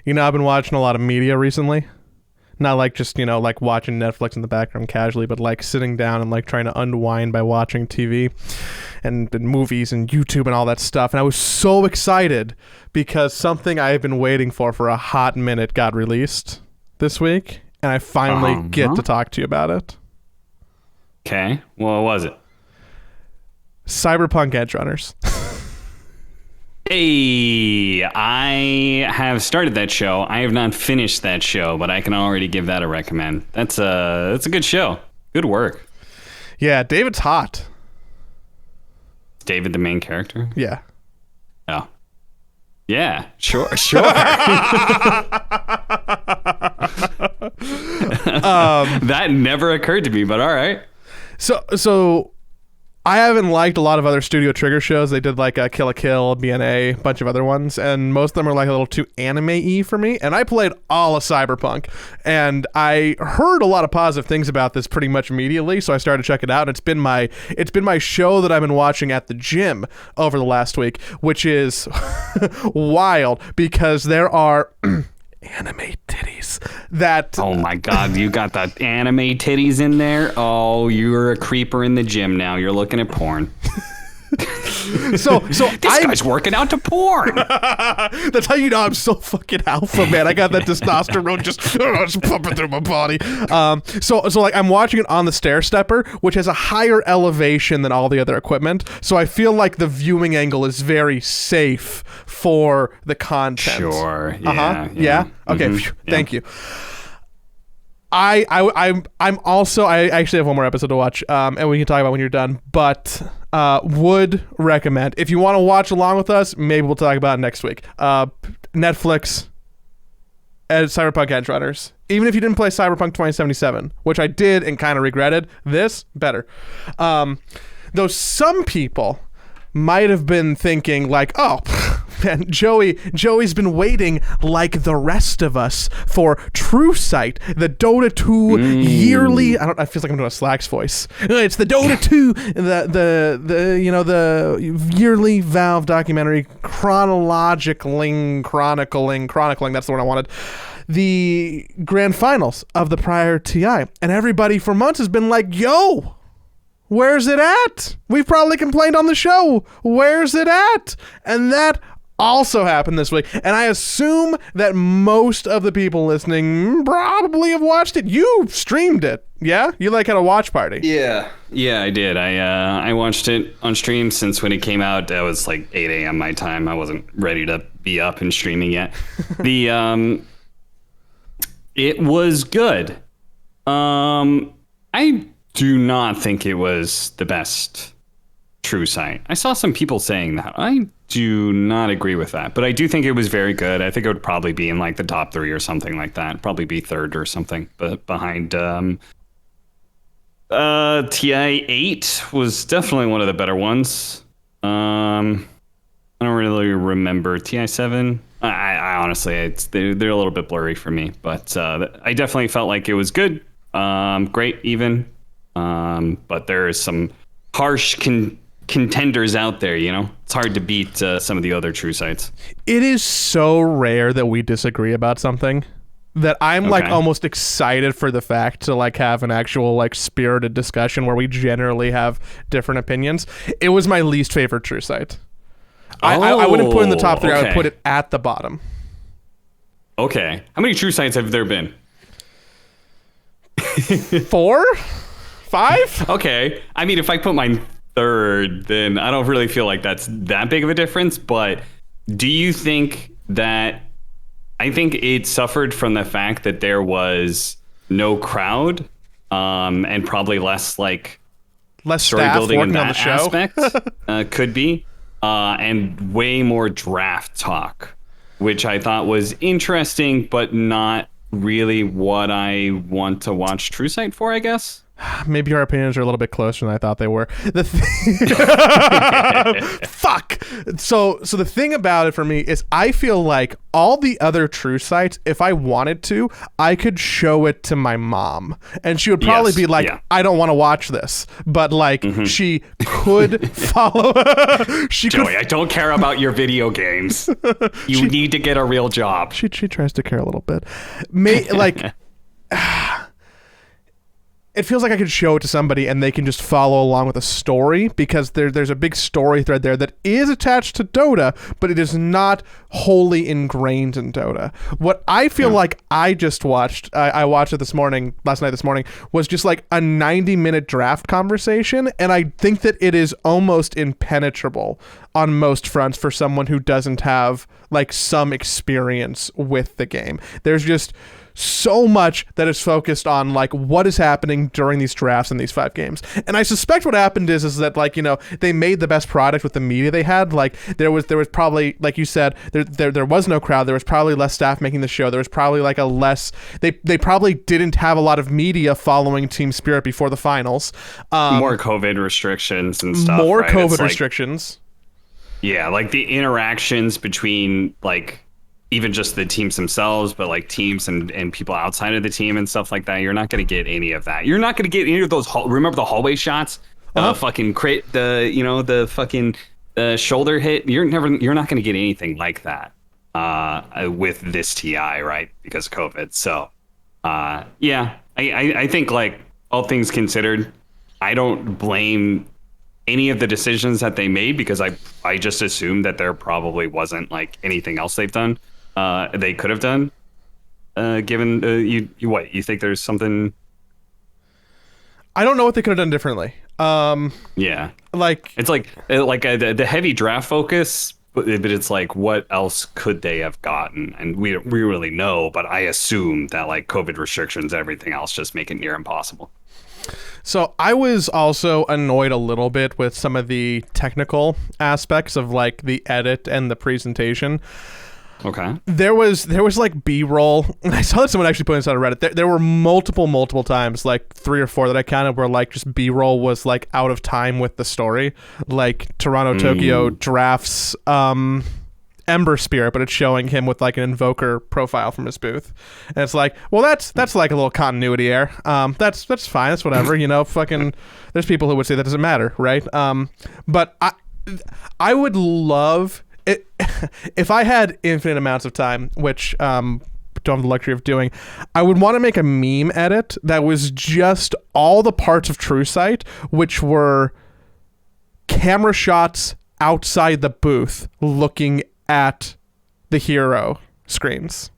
I've been watching a lot of media recently. Not like just, like watching Netflix in the background casually, but like sitting down and like trying to unwind by watching TV and movies and YouTube and all that stuff. And I was so excited because something I've been waiting for a hot minute got released this week. And I finally get to talk to you about it. Okay. What was it? Cyberpunk Edge Runners. Hey, I have started that show. I have not finished that show, but I can already give that a recommend. That's a good show. Good work. Yeah, David's hot. David, the main character? Yeah. Oh. Yeah, sure. That never occurred to me, but all right. So I haven't liked a lot of other Studio Trigger shows. They did like Kill la Kill, BNA, a bunch of other ones, and most of them are like a little too anime-y for me. And I played all of Cyberpunk, and I heard a lot of positive things about this pretty much immediately, so I started to check it out. It's been my show that I've been watching at the gym over the last week, which is wild because there are anime titties that oh my god, you got the anime titties in there. Oh, you're a creeper in the gym now. You're looking at porn. so this guy's working out to porn. That's how you know I'm so fucking alpha, man. I got that testosterone just pumping through my body. So like I'm watching it on the stair stepper, which has a higher elevation than all the other equipment. So I feel like the viewing angle is very safe for the content. Sure. Yeah. Okay. Mm-hmm. Thank you. I'm also I actually have one more episode to watch, and we can talk about when you're done. But would recommend if you want to watch along with us. Maybe we'll talk about it next week. Netflix, Cyberpunk Edge Runners. Even if you didn't play Cyberpunk 2077, which I did and kind of regretted, this better. Though some people might have been thinking like, oh. Man, Joey's been waiting like the rest of us for True Sight, the Dota 2 yearly. I feel like I'm doing a Slacks voice. It's the Dota 2, the yearly Valve documentary chronicling. That's the word I wanted. The grand finals of the prior TI, and everybody for months has been like, "Yo, where's it at? We've probably complained on the show. Where's it at?" And that also happened this week, and I assume that most of the people listening probably have watched it. You streamed it, yeah? You like had a watch party. Yeah, I did. I watched it on stream since when it came out. That was like 8 a.m. my time. I wasn't ready to be up and streaming yet. It was good. I do not think it was the best True Sight. I saw some people saying that. I do not agree with that, but I do think it was very good. I think it would probably be in like the top 3 or something like that. Probably be third or something, but behind TI-8 was definitely one of the better ones. I don't really remember TI-7. I honestly, they're a little bit blurry for me, but I definitely felt like it was good, great even. But there is some harsh contenders out there, it's hard to beat some of the other True Sights. It is so rare that we disagree about something that I'm like almost excited for the fact to like have an actual like spirited discussion where we generally have different opinions. It was my least favorite True Sight. I wouldn't put it in the top 3. I would put it at the bottom. Okay. How many True Sights have there been? 4? 5? Okay. I mean, if I put mine third, then I don't really feel like that's that big of a difference. But do you think that... I think it suffered from the fact that there was no crowd, and probably less story building in that aspect. Could be. And way more draft talk, which I thought was interesting, but not really what I want to watch True Sight for, I guess. maybe our opinions are a little bit closer than I thought they were. Fuck. So the thing about it for me is I feel like all the other true sites, if I wanted to, I could show it to my mom, and she would probably be like, I don't want to watch this, but like she could follow. Joey, I don't care about your video games. You need to get a real job. She tries to care a little bit. It feels like I could show it to somebody and they can just follow along with a story, because there's a big story thread there that is attached to Dota, but it is not wholly ingrained in Dota. What I feel like I just watched, I watched it this morning, was just like a 90-minute draft conversation, and I think that it is almost impenetrable on most fronts for someone who doesn't have like some experience with the game. There's just so much that is focused on like what is happening during these drafts in these 5 games. And I suspect what happened is that, like, you know, they made the best product with the media they had. Like there was probably, like you said, there was no crowd. There was probably less staff making the show. There was probably like a less, they probably didn't have a lot of media following Team Spirit before the finals. More COVID restrictions and stuff. More right? COVID restrictions. Yeah, like the interactions between like even just the teams themselves, but like teams and people outside of the team and stuff like that. You're not going to get any of that. You're not going to get any of those. Remember the hallway shots? Fucking crate, the fucking shoulder hit. You're not going to get anything like that with this TI, right? Because of COVID. So, yeah, I think, like, all things considered, I don't blame any of the decisions that they made, because I just assumed that there probably wasn't like anything else they've done. They could have done, given you think there's something? I don't know what they could have done differently. Yeah, like it's like the heavy draft focus, but it's like, what else could they have gotten? And we really know, but I assume that like COVID restrictions and everything else just make it near impossible. So I was also annoyed a little bit with some of the technical aspects of like the edit and the presentation. Okay. There was like B-roll. I saw that someone actually put this on Reddit. There were multiple times, like 3 or 4 that I counted, where like just B-roll was like out of time with the story. Like Toronto Tokyo drafts Ember Spirit, but it's showing him with like an Invoker profile from his booth, and it's like, well, that's like a little continuity error. That's fine. That's whatever. You know, fucking. There's people who would say that doesn't matter, right? But I would love it if I had infinite amounts of time, which don't have the luxury of doing. I would want to make a meme edit that was just all the parts of True Sight, which were camera shots outside the booth looking at the hero screens.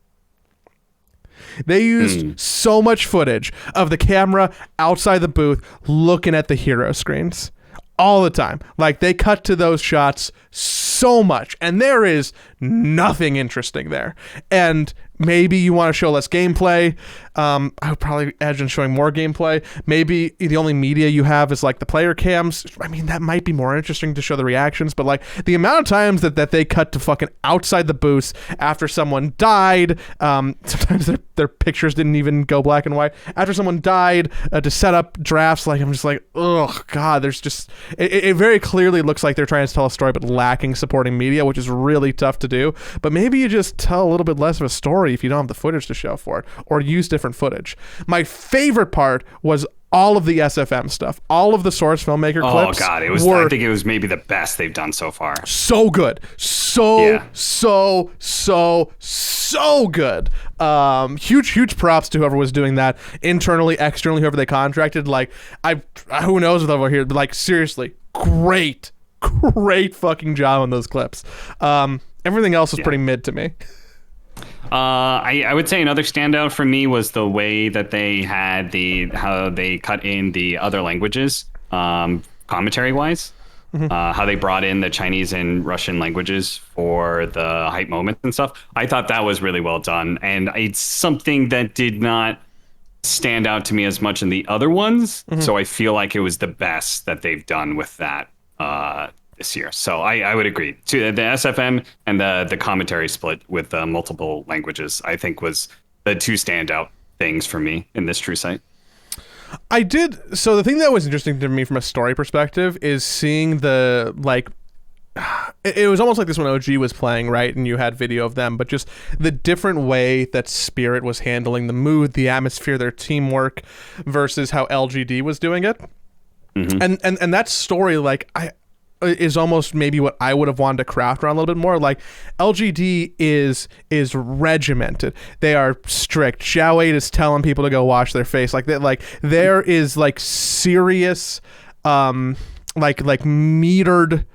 They used so much footage of the camera outside the booth looking at the hero screens all the time. Like, they cut to those shots so much, and there is nothing interesting there. And maybe you want to show less gameplay. I would probably edge on showing more gameplay. Maybe the only media you have is like the player cams. I mean, that might be more interesting to show the reactions, but like the amount of times that they cut to fucking outside the booth after someone died, sometimes their pictures didn't even go black and white, after someone died, to set up drafts, like, I'm just like, oh god, there's just, it very clearly looks like they're trying to tell a story but lacking supporting media, which is really tough to do. But maybe you just tell a little bit less of a story if you don't have the footage to show for it, or use different footage. My favorite part was all of the SFM stuff, all of the Source Filmmaker clips. Oh god, I think it was maybe the best they've done so far. So good. So good. Huge props to whoever was doing that, internally, externally, whoever they contracted. Like, who knows what over here, but like, seriously, great fucking job on those clips. Everything else was pretty mid to me. I would say another standout for me was the way that they had how they cut in the other languages, commentary wise, how they brought in the Chinese and Russian languages for the hype moments and stuff. I thought that was really well done, and it's something that did not stand out to me as much in the other ones. So I feel like it was the best that they've done with that this year. So I would agree. To the SFM and the commentary split with multiple languages, I think was the 2 standout things for me in this True Sight. I did. So the thing that was interesting to me from a story perspective is seeing the like. It was almost like this when OG was playing, right? And you had video of them, but just the different way that Spirit was handling the mood, the atmosphere, their teamwork, versus how LGD was doing it. Mm-hmm. And that story, like is almost maybe what I would have wanted to craft around a little bit more. Like LGD is regimented. They are strict. Xiao 8 is telling people to go wash their face. Like that. Like there is like serious, like metered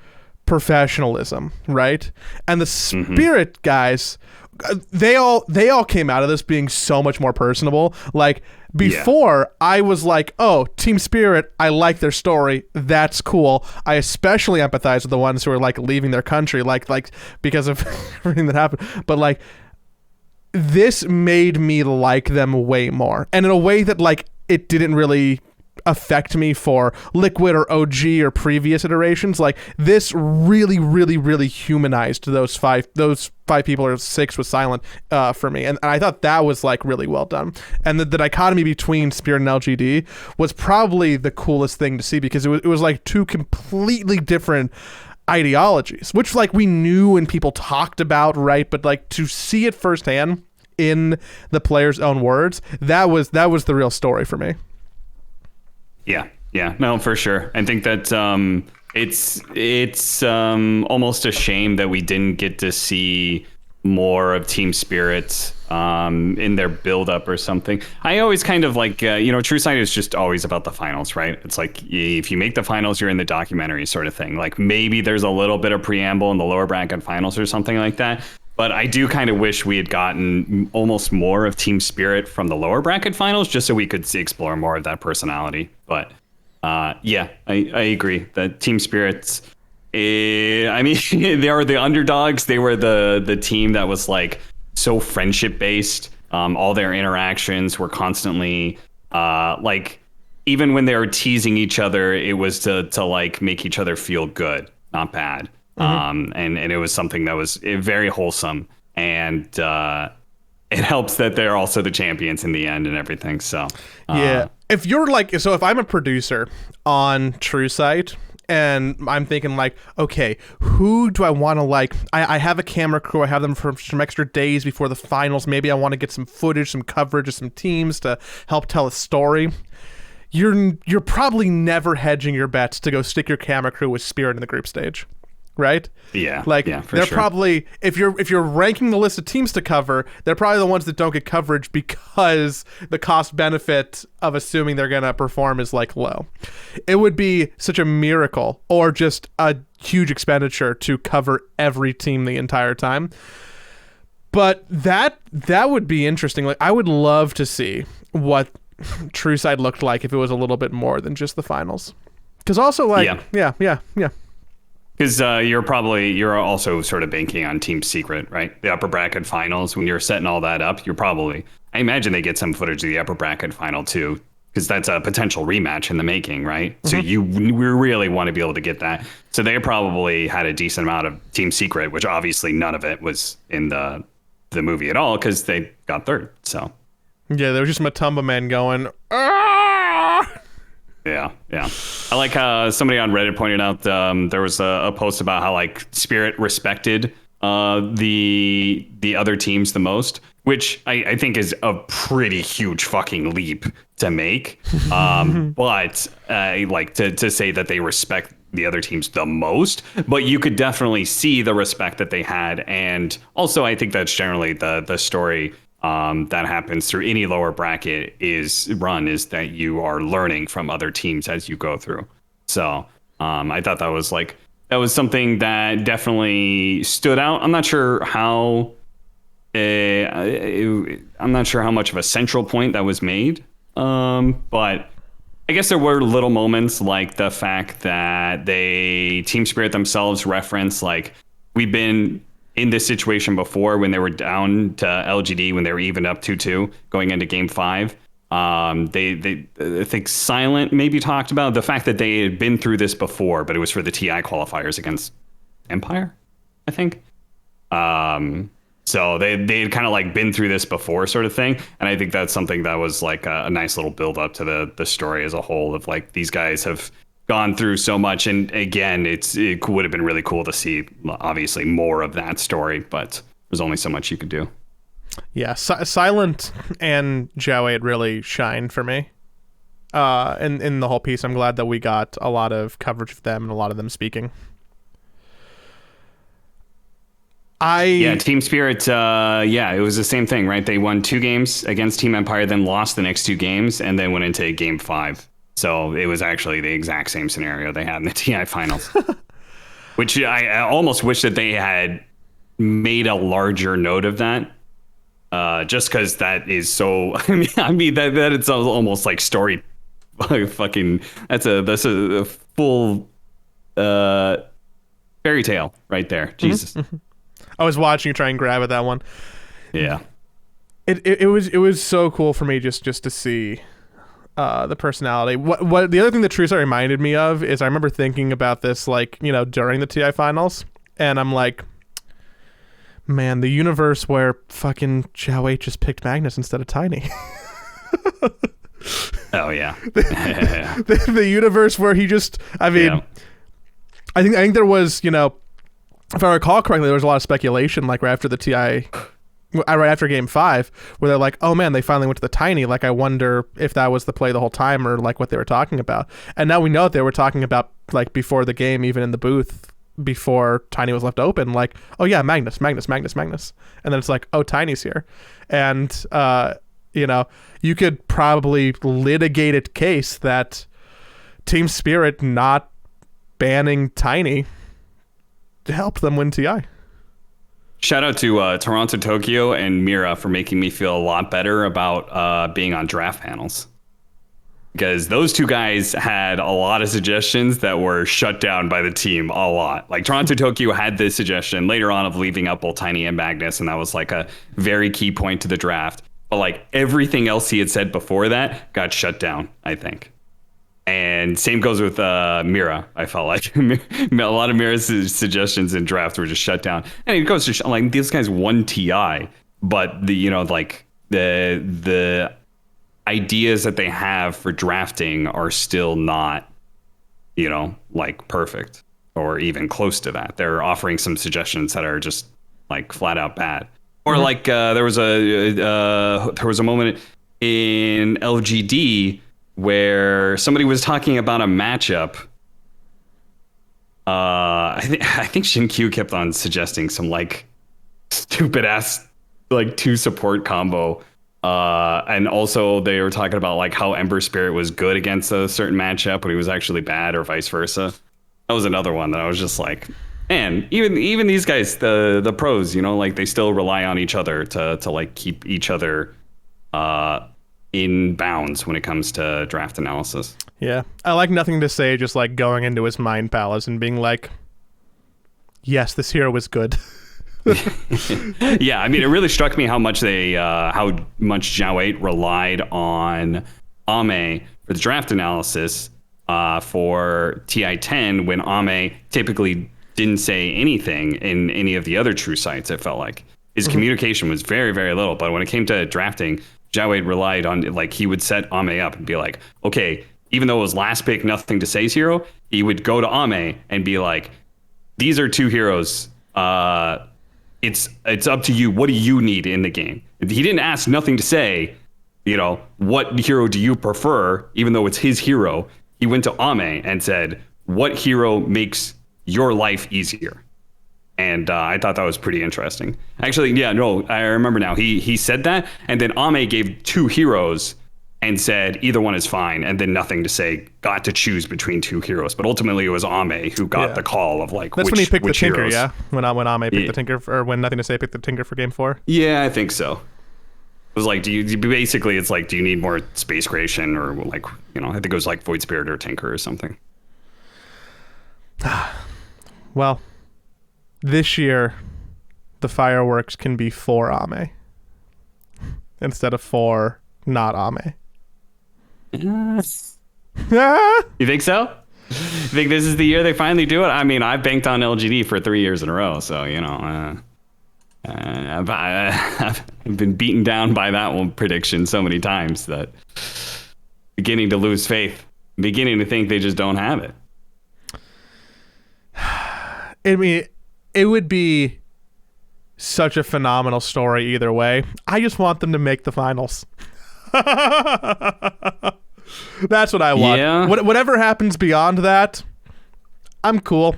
professionalism, right? And the Spirit guys, they all came out of this being so much more personable. Like before, I was like, oh, Team Spirit, I like their story, that's cool. I especially empathize with the ones who are like leaving their country, like because of everything that happened. But like this made me like them way more, and in a way that like it didn't really affect me for Liquid or OG or previous iterations. Like this really, really, really humanized those five people, or 6 was silent for me, and I thought that was like really well done. And the dichotomy between Spirit and LGD was probably the coolest thing to see, because it was like two completely different ideologies, which like we knew and people talked about, right? But like to see it firsthand in the players' own words, that was the real story for me. Yeah, no, for sure. I think that it's almost a shame that we didn't get to see more of Team Spirit in their build-up or something. I always kind of like, True Sight is just always about the finals, right? It's like if you make the finals, you're in the documentary sort of thing. Like maybe there's a little bit of preamble in the lower bracket finals or something like that. But I do kind of wish we had gotten almost more of Team Spirit from the lower bracket finals, just so we could explore more of that personality. But I agree that Team Spirits, I mean, they are the underdogs. They were the team that was like so friendship based. All their interactions were constantly like, even when they were teasing each other, it was to like make each other feel good, not bad. Mm-hmm. And it was something that was very wholesome, and it helps that they're also the champions in the end and everything. So yeah, if you're like, so if I'm a producer on True Sight and I'm thinking like, okay, who do I want to like? I have a camera crew. I have them for some extra days before the finals. Maybe I want to get some footage, some coverage of some teams to help tell a story. You're probably never hedging your bets to go stick your camera crew with Spirit in the group stage. Right? Yeah. Like yeah, for they're sure. probably, if you're ranking the list of teams to cover, they're probably the ones that don't get coverage because the cost benefit of assuming they're gonna perform is like low. It would be such a miracle, or just a huge expenditure, to cover every team the entire time. But that would be interesting. Like I would love to see what True Side looked like if it was a little bit more than just the finals. Because also like yeah. Because you're also sort of banking on Team Secret, right? The upper bracket finals, when you're setting all that up, I imagine they get some footage of the upper bracket final too, because that's a potential rematch in the making, right? Mm-hmm. So we really want to be able to get that. So they probably had a decent amount of Team Secret, which obviously none of it was in the movie at all, because they got third. So yeah, there was just Matumba Man going, "Ah!" Yeah. I like how somebody on Reddit pointed out there was a post about how like Spirit respected the other teams the most, which I think is a pretty huge fucking leap to make. But like to say that they respect the other teams the most, but you could definitely see the respect that they had. And also I think that's generally the story that happens through any lower bracket is that you are learning from other teams as you go through. So I thought that was something that definitely stood out. I'm not sure how much of a central point that was made, but I guess there were little moments like the fact that Team Spirit themselves reference like, we've been in this situation before when they were down to LGD, when they were even up 2-2 going into game 5. They I think Silent maybe talked about the fact that they had been through this before, but it was for the TI qualifiers against Empire, I think. So they had kind of like been through this before, sort of thing. And I think that's something that was like a nice little build up to the story as a whole of like these guys have gone through so much. And again, it would have been really cool to see obviously more of that story, but there's only so much you could do. Yeah, Silent and Joey really shined for me. In the whole piece, I'm glad that we got a lot of coverage of them and a lot of them speaking. Team Spirit, it was the same thing, right? They won 2 games against Team Empire, then lost the next 2 games, and then went into game 5. So it was actually the exact same scenario they had in the TI finals, which I almost wish that they had made a larger note of that, just because that is so. I mean that it's almost like story, fucking. That's a full fairy tale right there. Jesus. Mm-hmm. I was watching you try and grab at that one. Yeah. It was so cool for me just to see the personality. What the other thing that Trusa reminded me of is I remember thinking about this during the TI finals, and I'm like, man, the universe where fucking Zhao 8 just picked Magnus instead of Tiny. Oh yeah. the universe where he just I think there was, if I recall correctly, there was a lot of speculation, like right after the TI, right after Game 5, where they're like, "Oh man, they finally went to the Tiny." Like, I wonder if that was the play the whole time, or like what they were talking about. And now we know that they were talking about like before the game, even in the booth, before Tiny was left open. Like, "Oh yeah, Magnus," and then it's like, "Oh, Tiny's here," and you could probably litigate a case that Team Spirit not banning Tiny to help them win TI. Shout out to Toronto, Tokyo, and Mira for making me feel a lot better about being on draft panels. Because those 2 guys had a lot of suggestions that were shut down by the team a lot. Like Toronto, Tokyo had this suggestion later on of leaving up both Tiny and Magnus, and that was like a very key point to the draft. But like everything else he had said before that got shut down, I think. And same goes with Mira. I felt like a lot of Mira's suggestions in draft were just shut down. And it goes to like these guys won TI, but the ideas that they have for drafting are still not, like perfect or even close to that. They're offering some suggestions that are just like flat out bad. Or like there was a moment in LGD where somebody was talking about a matchup. I think Shin-Q kept on suggesting some like stupid ass like 2 support combo. And also they were talking about like how Ember Spirit was good against a certain matchup, but he was actually bad, or vice versa. That was another one that I was just like, man, even these guys, the pros, like they still rely on each other to like keep each other in bounds when it comes to draft analysis. Yeah. I like Nothing to Say just like going into his mind palace and being like, yes, this hero was good. Yeah, I mean, it really struck me how much Zhao 8 relied on Ame for the draft analysis for TI-10, when Ame typically didn't say anything in any of the other true sites. It felt like his communication was very, very little. But when it came to drafting, Zhao 8 relied on, like, he would set Ame up and be like, okay, even though it was last pick Nothing to Say's hero, he would go to Ame and be like, these are 2 heroes. It's up to you. What do you need in the game? He didn't ask Nothing to Say, what hero do you prefer, even though it's his hero. He went to Ame and said, what hero makes your life easier? And I thought that was pretty interesting. Actually, yeah, no, I remember now. He said that, and then Ame gave 2 heroes and said either one is fine, and then Nothing to Say got to choose between 2 heroes. But ultimately, it was Ame who got the call of like, that's when he picked the Tinker, heroes. yeah? When Ame picked the Tinker, or when Nothing to Say picked the Tinker for Game 4? Yeah, I think so. It was like, basically, it's like, do you need more space creation, or like, I think it was like Void Spirit or Tinker or something. Well, this year, the fireworks can be for Ame instead of for not Ame. You think so? You think this is the year they finally do it? I mean, I've banked on LGD for 3 years in a row, so I've been beaten down by that one prediction so many times that beginning to lose faith, beginning to think they just don't have it. I mean, it would be such a phenomenal story either way. I just want them to make the finals. That's what I want. Yeah. Whatever happens beyond that, I'm cool.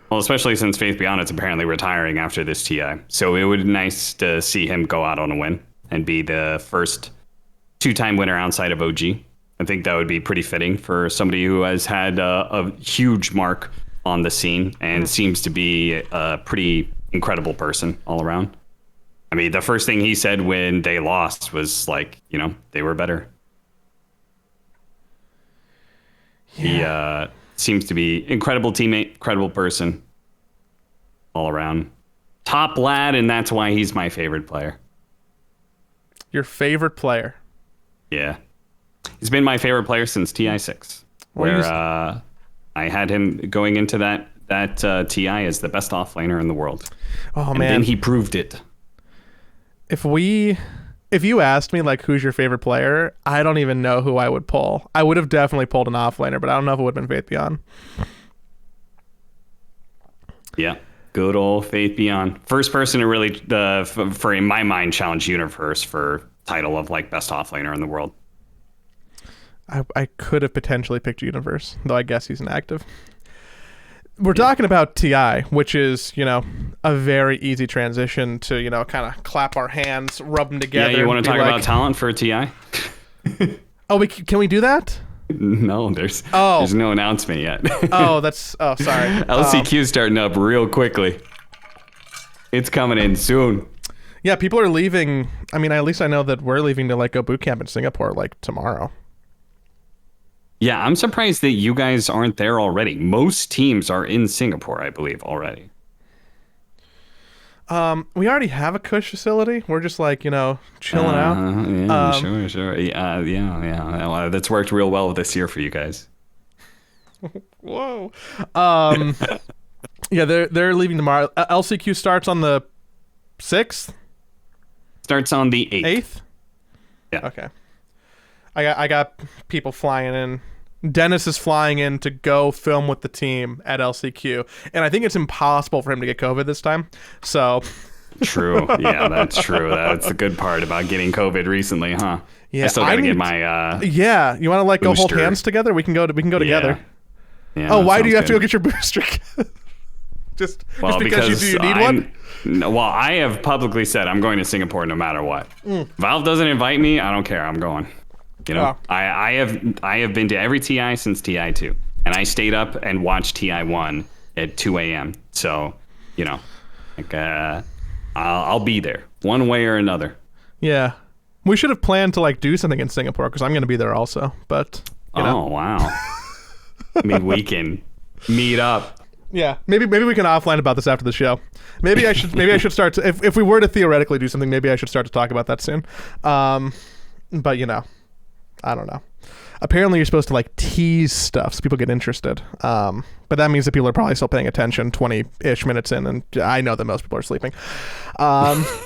Well, especially since Faith Beyond is apparently retiring after this TI. So it would be nice to see him go out on a win and be the first two-time winner outside of OG. I think that would be pretty fitting for somebody who has had a huge mark on the scene and seems to be a pretty incredible person all around. I mean, the first thing he said when they lost was like, they were better. Yeah. He seems to be incredible teammate, incredible person all around. Top lad, and that's why he's my favorite player. Your favorite player? Yeah. He's been my favorite player since TI6, where I had him going into that TI as the best offlaner in the world. Oh, and man. then he proved it. If you asked me, like, who's your favorite player, I don't even know who I would pull. I would have definitely pulled an offlaner, but I don't know if it would have been Faith Beyond. Yeah. Good old Faith Beyond. First person to really, for in my mind, challenge Universe for title of, like, best offlaner in the world. I could have potentially picked Universe, though I guess he's inactive. We're talking about TI, which is, a very easy transition to, kind of clap our hands, rub them together. Yeah, you want to talk about talent for TI? Oh, can we do that? No, there's no announcement yet. Sorry. LCQ's starting up real quickly. It's coming in soon. Yeah, people are leaving. I mean, at least I know that we're leaving to, like, go boot camp in Singapore, like, tomorrow. Yeah, I'm surprised that you guys aren't there already. Most teams are in Singapore, I believe, already. We already have a Kush facility. We're just, like, chilling out. Yeah, sure. Yeah. Well, that's worked real well this year for you guys. Whoa. Yeah, they're leaving tomorrow. LCQ starts on the 6th? Starts on the 8th. 8th? Yeah. Okay. I got people flying in. Dennis is flying in to go film with the team at LCQ, and I think it's impossible for him to get COVID this time. So true. Yeah, that's true. That's the good part about getting COVID recently, huh? Yeah, I still gotta get my yeah. You want to, like, go hold hands together? We can go together. Yeah. Oh, why do you have to go get your booster? just because you need one? Well, I have publicly said I'm going to Singapore no matter what. Valve doesn't invite me, I don't care. I'm going. I have been to every TI since TI2, and I stayed up and watched TI1 at 2 a.m. So, I'll be there one way or another. Yeah, we should have planned to, like, do something in Singapore because I'm going to be there also. But wow, I mean, we can meet up. Yeah, maybe we can offline about this after the show. Maybe I should start to, if we were to theoretically do something, maybe I should start to talk about that soon. But I don't know. Apparently, you're supposed to, like, tease stuff so people get interested. But that means that people are probably still paying attention 20-ish minutes in, and I know that most people are sleeping.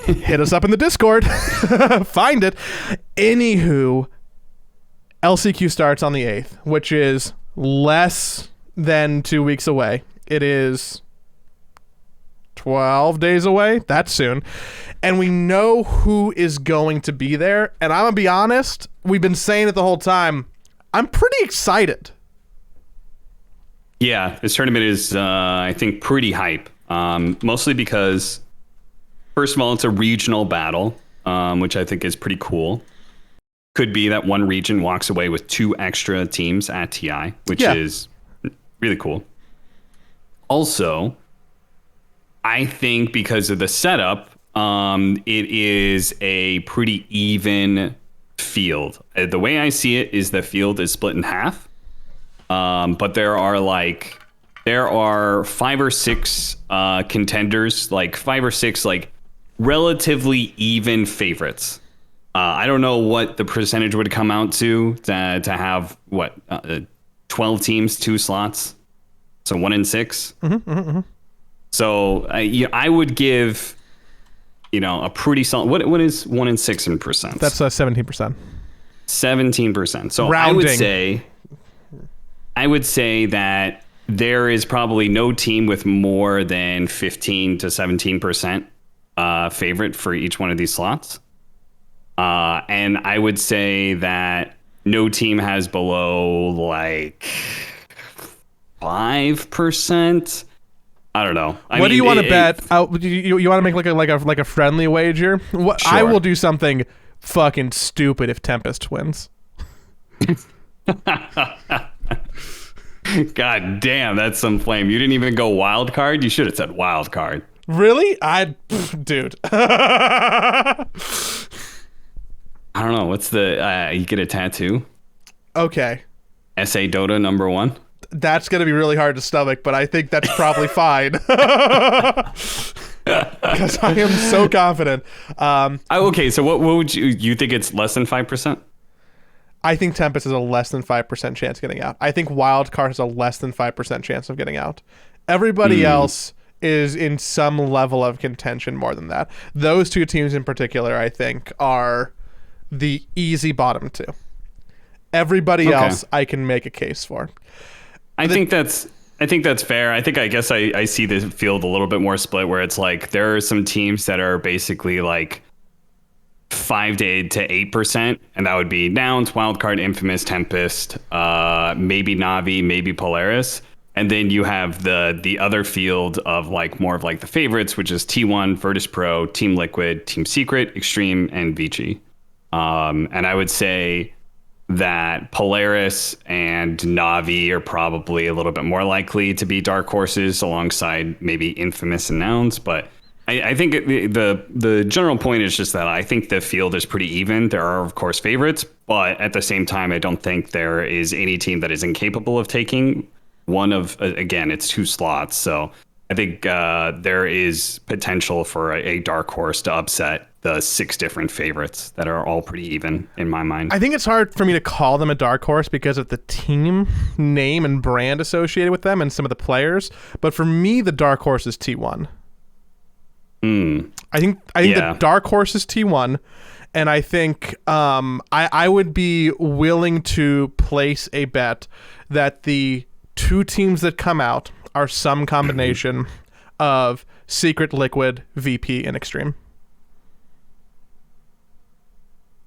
Hit us up in the Discord. Find it. Anywho, LCQ starts on the 8th, which is less than 2 weeks away. It is 12 days away. That's soon. And we know who is going to be there. And I'm going to be honest, we've been saying it the whole time. I'm pretty excited. Yeah, this tournament is, I think, pretty hype. Mostly because, first of all, it's a regional battle, which I think is pretty cool. Could be that one region walks away with 2 extra teams at TI, which is really cool. Also, I think because of the setup, it is a pretty even field. The way I see it is the field is split in half. But there are 5 or 6 contenders, like 5 or 6 like relatively even favorites. I don't know what the percentage would come out to have 12 teams, 2 slots, so 1 in 6. So I would give a pretty solid. What is 1 in 6 in percent? That's 17%. 17%. So Rounding. I would say that there is probably no team with more than 15 to 17% favorite for each one of these slots. And I would say that no team has below like 5%. I don't know. What do you want to bet? You want to make like a friendly wager? What, Sure. I will do something fucking stupid if Tempest wins. God damn, that's some flame. You didn't even go wild card. You should have said wild card. Really? Dude. I don't know. What's the you get a tattoo? Okay. SA DOTA number 1. That's going to be really hard to stomach, but I think that's probably fine. Because I am so confident. Okay, so what would you think it's less than 5%? I think Tempest has a less than 5% chance of getting out. I think Wildcard has a less than 5% chance of getting out. Everybody else is in some level of contention more than that. Those two teams in particular, I think, are the easy bottom two. Everybody else I can make a case for. I think that's fair. I guess I see the field a little bit more split where it's like there are some teams that are basically like 5 to 8%, and that would be Nouns, Wildcard, Infamous, Tempest, maybe Navi, maybe Polaris. And then you have the other field of like more of like the favorites, which is T1, Virtus Pro, Team Liquid, Team Secret, Extreme, and Vici. And I would say that Polaris and Navi are probably a little bit more likely to be dark horses alongside maybe Infamous and Nouns. But I think the general point is just that I think the field is pretty even. There are, of course, favorites, but at the same time, I don't think there is any team that is incapable of taking one of, again, it's 2 slots. So I think there is potential for a dark horse to upset the 6 different favorites that are all pretty even in my mind. I think it's hard for me to call them a dark horse because of the team name and brand associated with them and some of the players. But for me, the dark horse is T1. I think the dark horse is T1, and I think I would be willing to place a bet that the 2 teams that come out are some combination of Secret, Liquid, VP, and Extreme.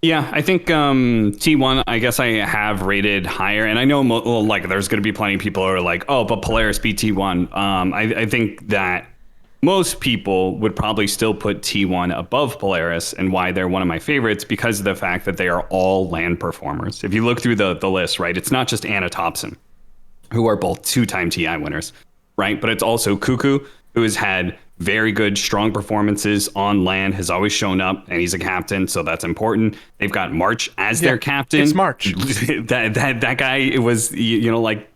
Yeah, I think T1, I guess I have rated higher, and I know like there's going to be plenty of people who are like, oh, but Polaris beat T1. I think that most people would probably still put T1 above Polaris, and why they're one of my favorites because of the fact that they are all LAN performers. If you look through the list, right, it's not just Anna Thompson, who are both 2-time TI winners, right? But it's also Cuckoo, who has had very good, strong performances on LAN, has always shown up, and he's a captain, so that's important. They've got March as their captain. It's March. that guy was, like,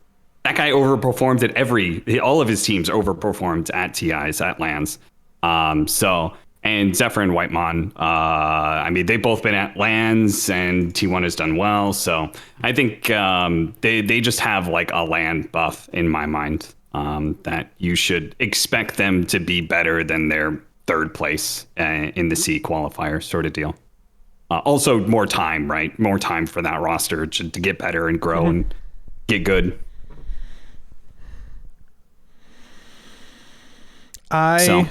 that guy overperformed at all of his teams overperformed at TIs, at LANs. And Zephyr and Whitemon, they've both been at LANs, and T1 has done well. So I think they just have like a LAN buff in my mind that you should expect them to be better than their 3rd place in the C qualifier sort of deal. Also more time, right? More time for that roster to get better and grow and get good. I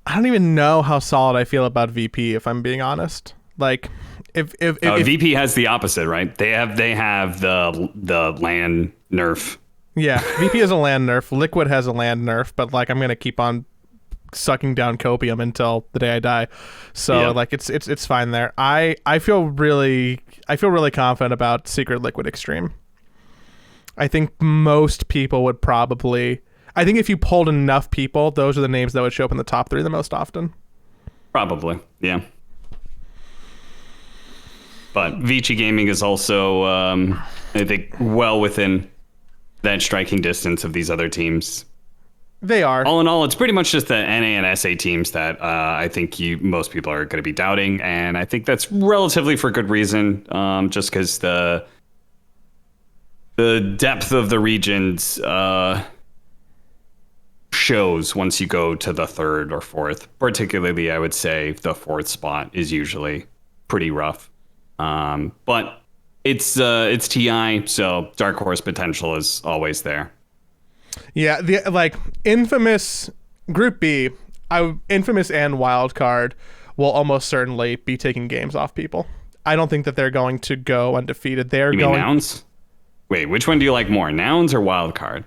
don't even know how solid I feel about VP, if I'm being honest. Like, if VP has the opposite, right? They have the LAN nerf. Yeah, VP has a land nerf. Liquid has a land nerf, but like I'm gonna keep on sucking down copium until the day I die. So like it's fine there. I feel really confident about Secret, Liquid, Extreme. I think most people would probably. I think if you polled enough people, those are the names that would show up in the top 3 the most often. Probably, yeah. But Vici Gaming is also, I think, well within that striking distance of these other teams. They are. All in all, it's pretty much just the NA and SA teams that I think most people are going to be doubting, and I think that's relatively for good reason, just because the depth of the regions shows once you go to the third or fourth. Particularly, I would say the fourth spot is usually pretty rough. But it's TI, so dark horse potential is always there. Yeah, the Infamous Group B, Infamous and Wildcard will almost certainly be taking games off people. I don't think that they're going to go undefeated. You mean Nouns? Wait, which one do you like more, Nouns or Wildcard?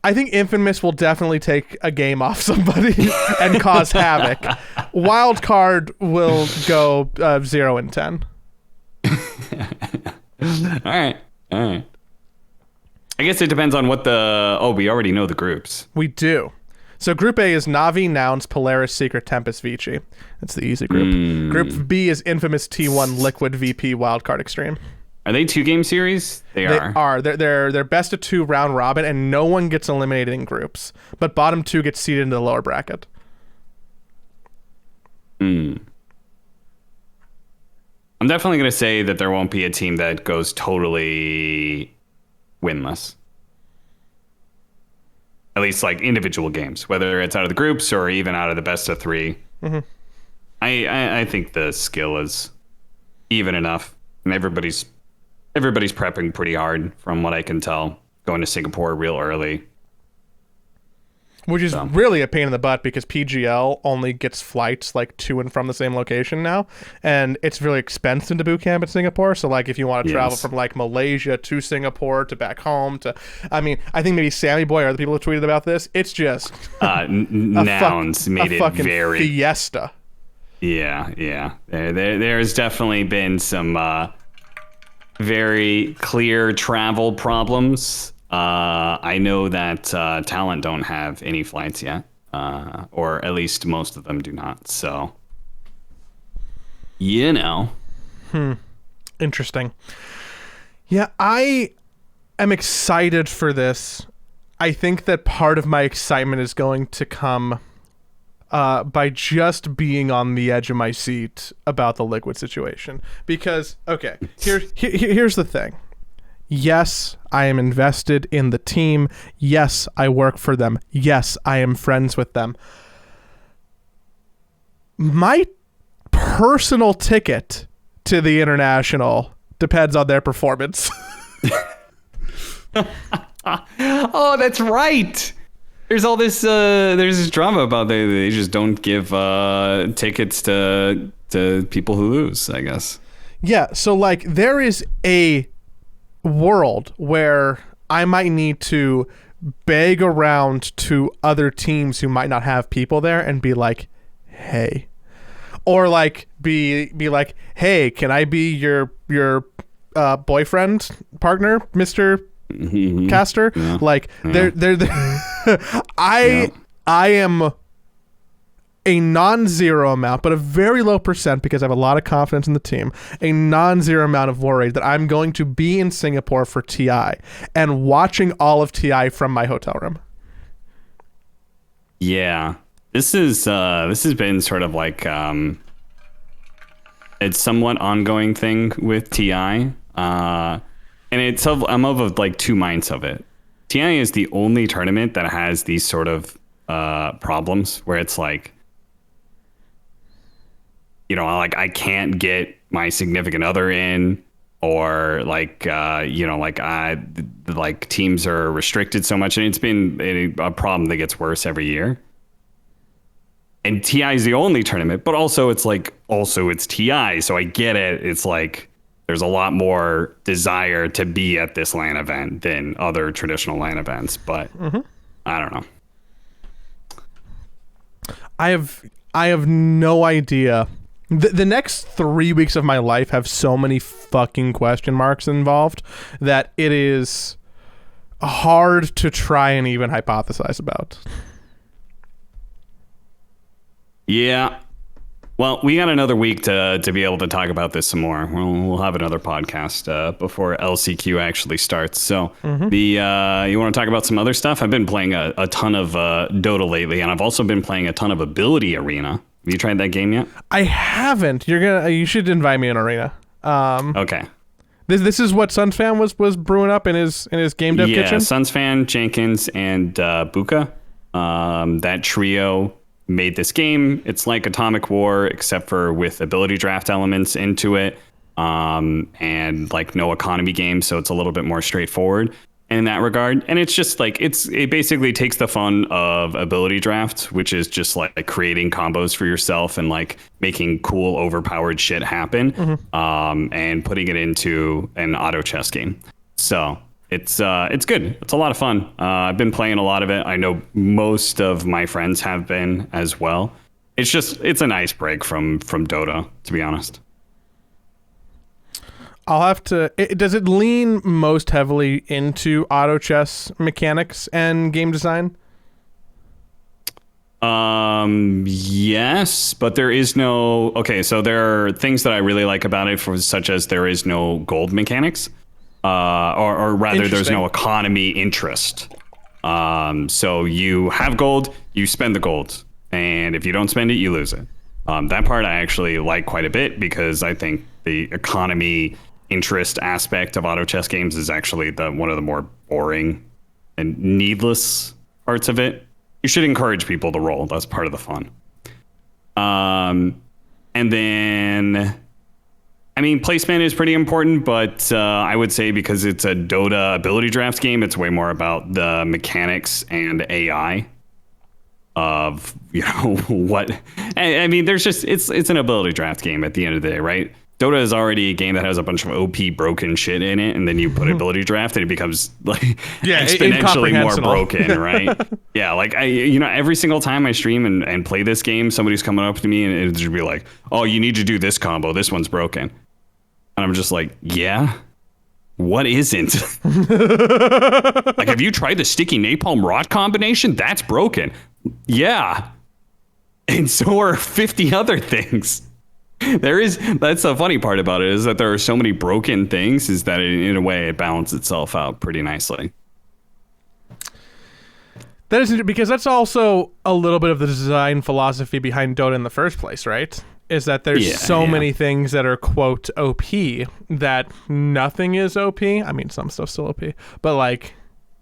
I think Infamous will definitely take a game off somebody and cause havoc. Wildcard will go 0-10. All right. I guess it depends on what we already know the groups. We do. So Group A is Na'Vi, Nouns, Polaris, Secret, Tempest, Vici. That's the easy group. Group B is Infamous, T1, Liquid, VP, Wildcard, Extreme. Are they 2-game series? They are. They're best of 2 round robin, and no one gets eliminated in groups. But bottom 2 gets seeded into the lower bracket. I'm definitely going to say that there won't be a team that goes totally winless. At least like individual games, whether it's out of the groups or even out of the best of 3. Mm-hmm. I think the skill is even enough, and everybody's prepping pretty hard from what I can tell, going to Singapore real early. Which is really a pain in the butt because PGL only gets flights like to and from the same location now, and it's really expensive to boot camp in Singapore. So like if you want to travel from like Malaysia to Singapore to back home to, I mean, I think maybe Sammy Boy or the people who tweeted about this. It's just Nouns made it very fiesta. Yeah. There's definitely been some very clear travel problems. I know that Talent don't have any flights yet, or at least most of them do not. So, Interesting. Yeah, I am excited for this. I think that part of my excitement is going to come by just being on the edge of my seat about the Liquid situation. Because, okay, here's the thing. Yes, I am invested in the team. Yes, I work for them. Yes, I am friends with them. My personal ticket to the International depends on their performance. Oh, that's right. There's all this there's this drama about they just don't give tickets to people who lose, I guess. Yeah, so like there is a world where I might need to beg around to other teams who might not have people there and be like, hey, or like be like, hey, can I be your boyfriend partner, Mr. Caster? Yeah. Like Yeah. I am a non-zero amount, but a very low percent because I have a lot of confidence in the team, a non-zero amount of worry that I'm going to be in Singapore for TI and watching all of TI from my hotel room. Yeah. This has been sort of like it's somewhat ongoing thing with TI. And I'm of like 2 minds of it. TI is the only tournament that has these sort of problems where it's like, like I can't get my significant other in, or like, like teams are restricted so much, and it's been a problem that gets worse every year. And TI is the only tournament, but also it's TI, so I get it. It's like there's a lot more desire to be at this LAN event than other traditional LAN events, but I don't know. I have no idea. The next 3 weeks of my life have so many fucking question marks involved that it is hard to try and even hypothesize about. Yeah. Well, we got another week to be able to talk about this some more. We'll have another podcast before LCQ actually starts. So you want to talk about some other stuff? I've been playing a ton of Dota lately, and I've also been playing a ton of Ability Arena. Have you tried that game yet? I haven't. You should invite me in Arena. Okay. This is what Sunsfan was brewing up in his game dev kitchen. Sunsfan, Jenkins, and Buka. That trio made this game. It's like Atomic War, except for with ability draft elements into it, and like no economy game, so it's a little bit more straightforward in that regard. And it's just like it basically takes the fun of ability draft, which is just like creating combos for yourself and like making cool overpowered shit happen, and putting it into an auto chess game. So it's good. It's a lot of fun. I've been playing a lot of it. I know most of my friends have been as well. It's a nice break from Dota, to be honest. I'll have to. Does it lean most heavily into auto chess mechanics and game design? Yes, but there is no. Okay, so there are things that I really like about it, such as there is no gold mechanics, or rather, there's no economy interest. So you have gold, you spend the gold, and if you don't spend it, you lose it. That part I actually like quite a bit because I think the economy interest aspect of auto chess games is actually one of the more boring and needless parts of it. You should encourage people to roll. That's part of the fun. And then, I mean, placement is pretty important, but I would say because it's a Dota ability drafts game, it's way more about the mechanics and AI of, what. I mean, there's just, it's an ability draft game at the end of the day, right? Dota is already a game that has a bunch of OP broken shit in it, and then you put ability draft, and it becomes like exponentially more broken, right? Yeah, like every single time I stream and play this game, somebody's coming up to me and it'll just be like, "Oh, you need to do this combo. This one's broken," and I'm just like, "Yeah, what isn't?" Like, have you tried the sticky napalm rod combination? That's broken. Yeah, and so are 50 other things. That's the funny part about it, is that there are so many broken things, is that in a way it balances itself out pretty nicely. That is because that's also a little bit of the design philosophy behind Dota in the first place, right? Is that there's so many things that are quote OP that nothing is OP. I mean, some stuff's still OP, but like,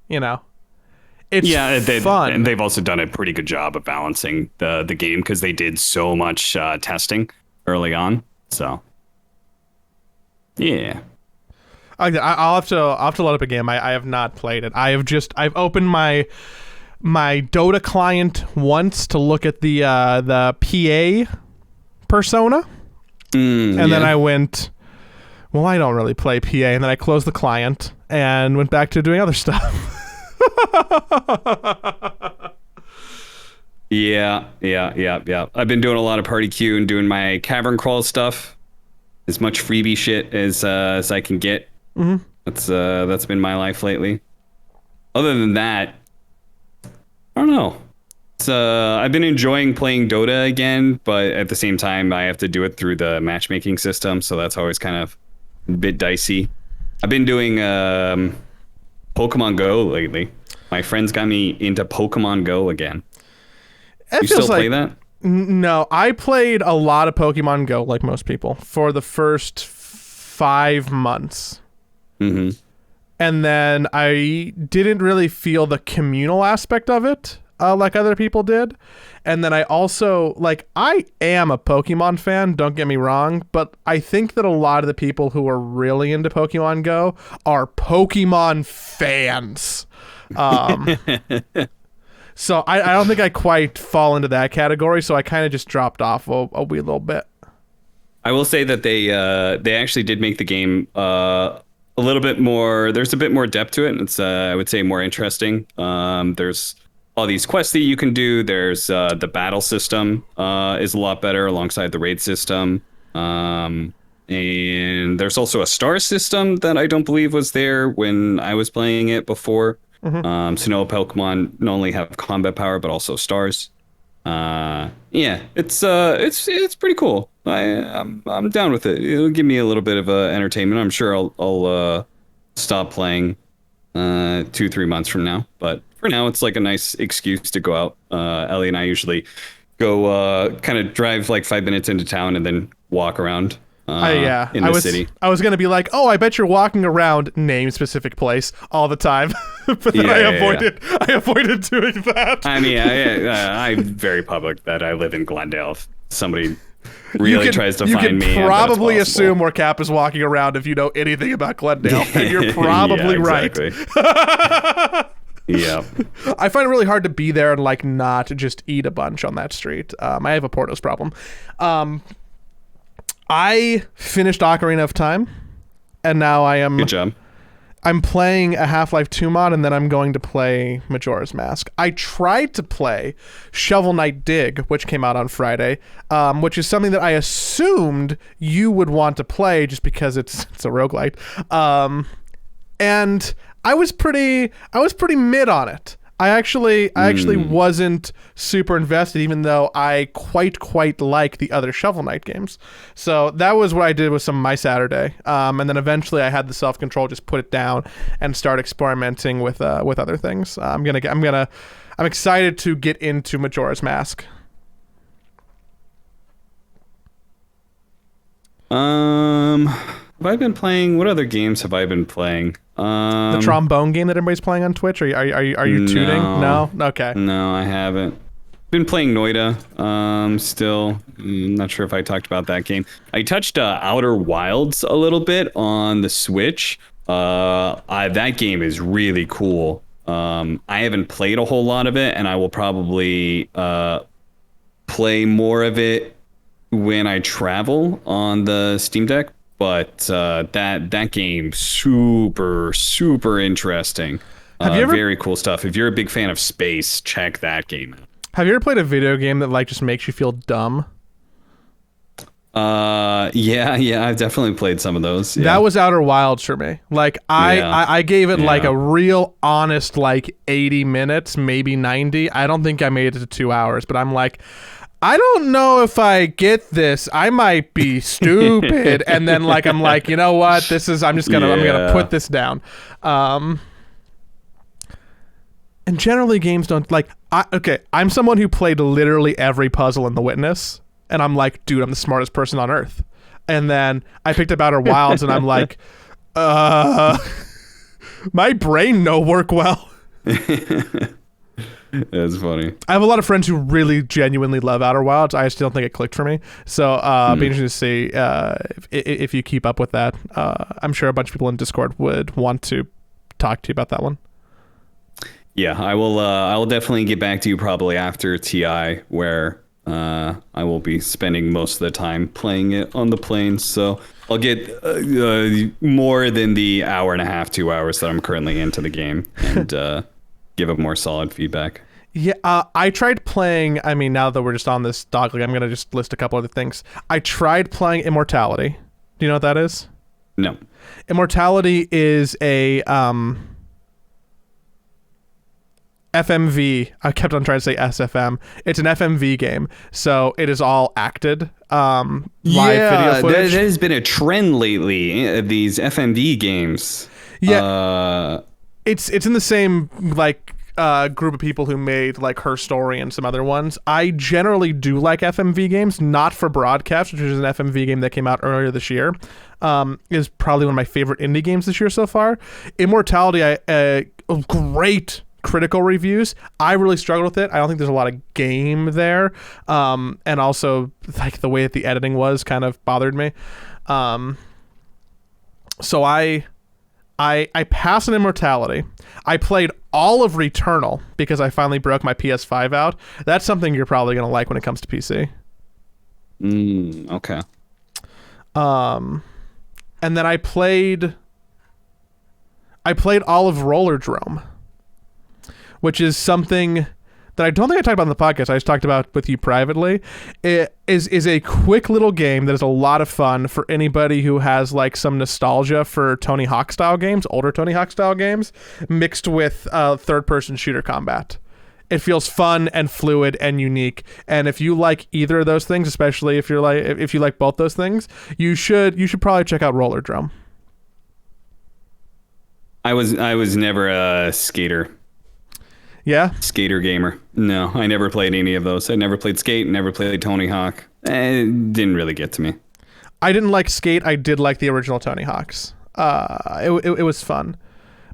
it's fun. And they've also done a pretty good job of balancing the game because they did so much testing early on. So yeah, I'll have to load up a game. I have not played it. I've opened my Dota client once to look at the PA persona, and then I went, well, I don't really play PA, and then I closed the client and went back to doing other stuff. Yeah. I've been doing a lot of party queue and doing my cavern crawl stuff, as much freebie shit as I can get. Mm-hmm. That's been my life lately. Other than that, I don't know. I've been enjoying playing Dota again, but at the same time, I have to do it through the matchmaking system, so that's always kind of a bit dicey. I've been doing Pokemon Go lately. My friends got me into Pokemon Go again. You still play that? No, I played a lot of Pokemon Go, like most people, for the first 5 months. Mm-hmm. And then I didn't really feel the communal aspect of it like other people did. And then I also, I am a Pokemon fan, don't get me wrong, but I think that a lot of the people who are really into Pokemon Go are Pokemon fans. So I don't think I quite fall into that category, so I kind of just dropped off a wee little bit. I will say that they actually did make the game a little bit more. There's a bit more depth to it, and it's I would say more interesting. There's all these quests that you can do. There's the battle system is a lot better alongside the raid system, and there's also a star system that I don't believe was there when I was playing it before. Mm-hmm. So no Pokemon not only have combat power but also stars. It's pretty cool. I'm down with it. It'll give me a little bit of entertainment. I'm sure I'll stop playing 2-3 months from now, but for now it's like a nice excuse to go out. Ellie and I usually go kind of drive like 5 minutes into town and then walk around in the city. I was gonna be like, oh, I bet you're walking around name specific place all the time, but then I avoided doing that. I mean, I'm very public that I live in Glendale. If somebody really tries to find me, you can probably assume where Cap is walking around if you know anything about Glendale, and you're probably right. Yeah. I find it really hard to be there and like not just eat a bunch on that street. I have a Portos problem. I finished Ocarina of Time, and now Good job. I'm playing a Half-Life 2 mod, and then I'm going to play Majora's Mask. I tried to play Shovel Knight Dig, which came out on Friday, which is something that I assumed you would want to play just because it's a roguelite. And I was pretty mid on it. I actually wasn't super invested, even though I quite like the other Shovel Knight games. So that was what I did with some of my Saturday, and then eventually I had the self control, just put it down and start experimenting with other things. I'm excited to get into Majora's Mask. Have I been playing? What other games have I been playing? The trombone game that everybody's playing on Twitch. Are you tooting? No. Okay. No, I haven't. Been playing Noita. Still, not sure if I talked about that game. I touched Outer Wilds a little bit on the Switch. That game is really cool. I haven't played a whole lot of it, and I will probably play more of it when I travel on the Steam Deck. But that game, super interesting. Very cool stuff. If you're a big fan of space, check that game out. Have you ever played a video game that like just makes you feel dumb? Yeah, I've definitely played some of those. Yeah. That was Outer Wilds for me. Like I gave it like a real honest like 80 minutes, maybe 90. I don't think I made it to 2 hours, but I'm like, I don't know if I get this. I might be stupid. And then like I'm like, you know what? I'm gonna put this down. And generally games don't like I'm someone who played literally every puzzle in The Witness, and I'm like, dude, I'm the smartest person on earth. And then I picked up Outer Wilds and I'm like, my brain no work well. That's funny. I have a lot of friends who really genuinely love Outer Wilds. I just don't think it clicked for me. So be interesting to see if you keep up with that. I'm sure a bunch of people in Discord would want to talk to you about that one. Yeah, I will. I will definitely get back to you probably after TI, where I will be spending most of the time playing it on the plane. So I'll get more than the hour and a half, 2 hours that I'm currently into the game, and give it more solid feedback. Yeah, I tried playing, I mean, now that we're just on this dog league, I'm going to just list a couple other things. I tried playing Immortality. Do you know what that is? No. Immortality is a FMV. I kept on trying to say SFM. It's an FMV game, so it is all acted live video footage. That has been a trend lately, these FMV games. Yeah. It's in the same like group of people who made like Her Story and some other ones. I generally do like FMV games, not for broadcast, which is an FMV game that came out earlier this year. Is probably one of my favorite indie games this year so far. Immortality, great critical reviews. I really struggled with it. I don't think there's a lot of game there, and also like the way that the editing was kind of bothered me. So I passed on Immortality. I played all of Returnal because I finally broke my PS5 out. That's something you're probably going to like when it comes to PC. Okay. And then I played all of Rollerdrome, which is something that I don't think I talked about on the podcast. I just talked about with you privately. It is a quick little game that is a lot of fun for anybody who has like some nostalgia for Tony Hawk style games, older Tony Hawk style games, mixed with third-person shooter combat. It feels fun and fluid and unique. And if you like either of those things, especially if you like both those things, you should probably check out Rollerdrome. I was never a skater. Yeah? Skater gamer. No, I never played any of those. I never played Skate, never played Tony Hawk. It didn't really get to me. I didn't like Skate. I did like the original Tony Hawk's. It was fun.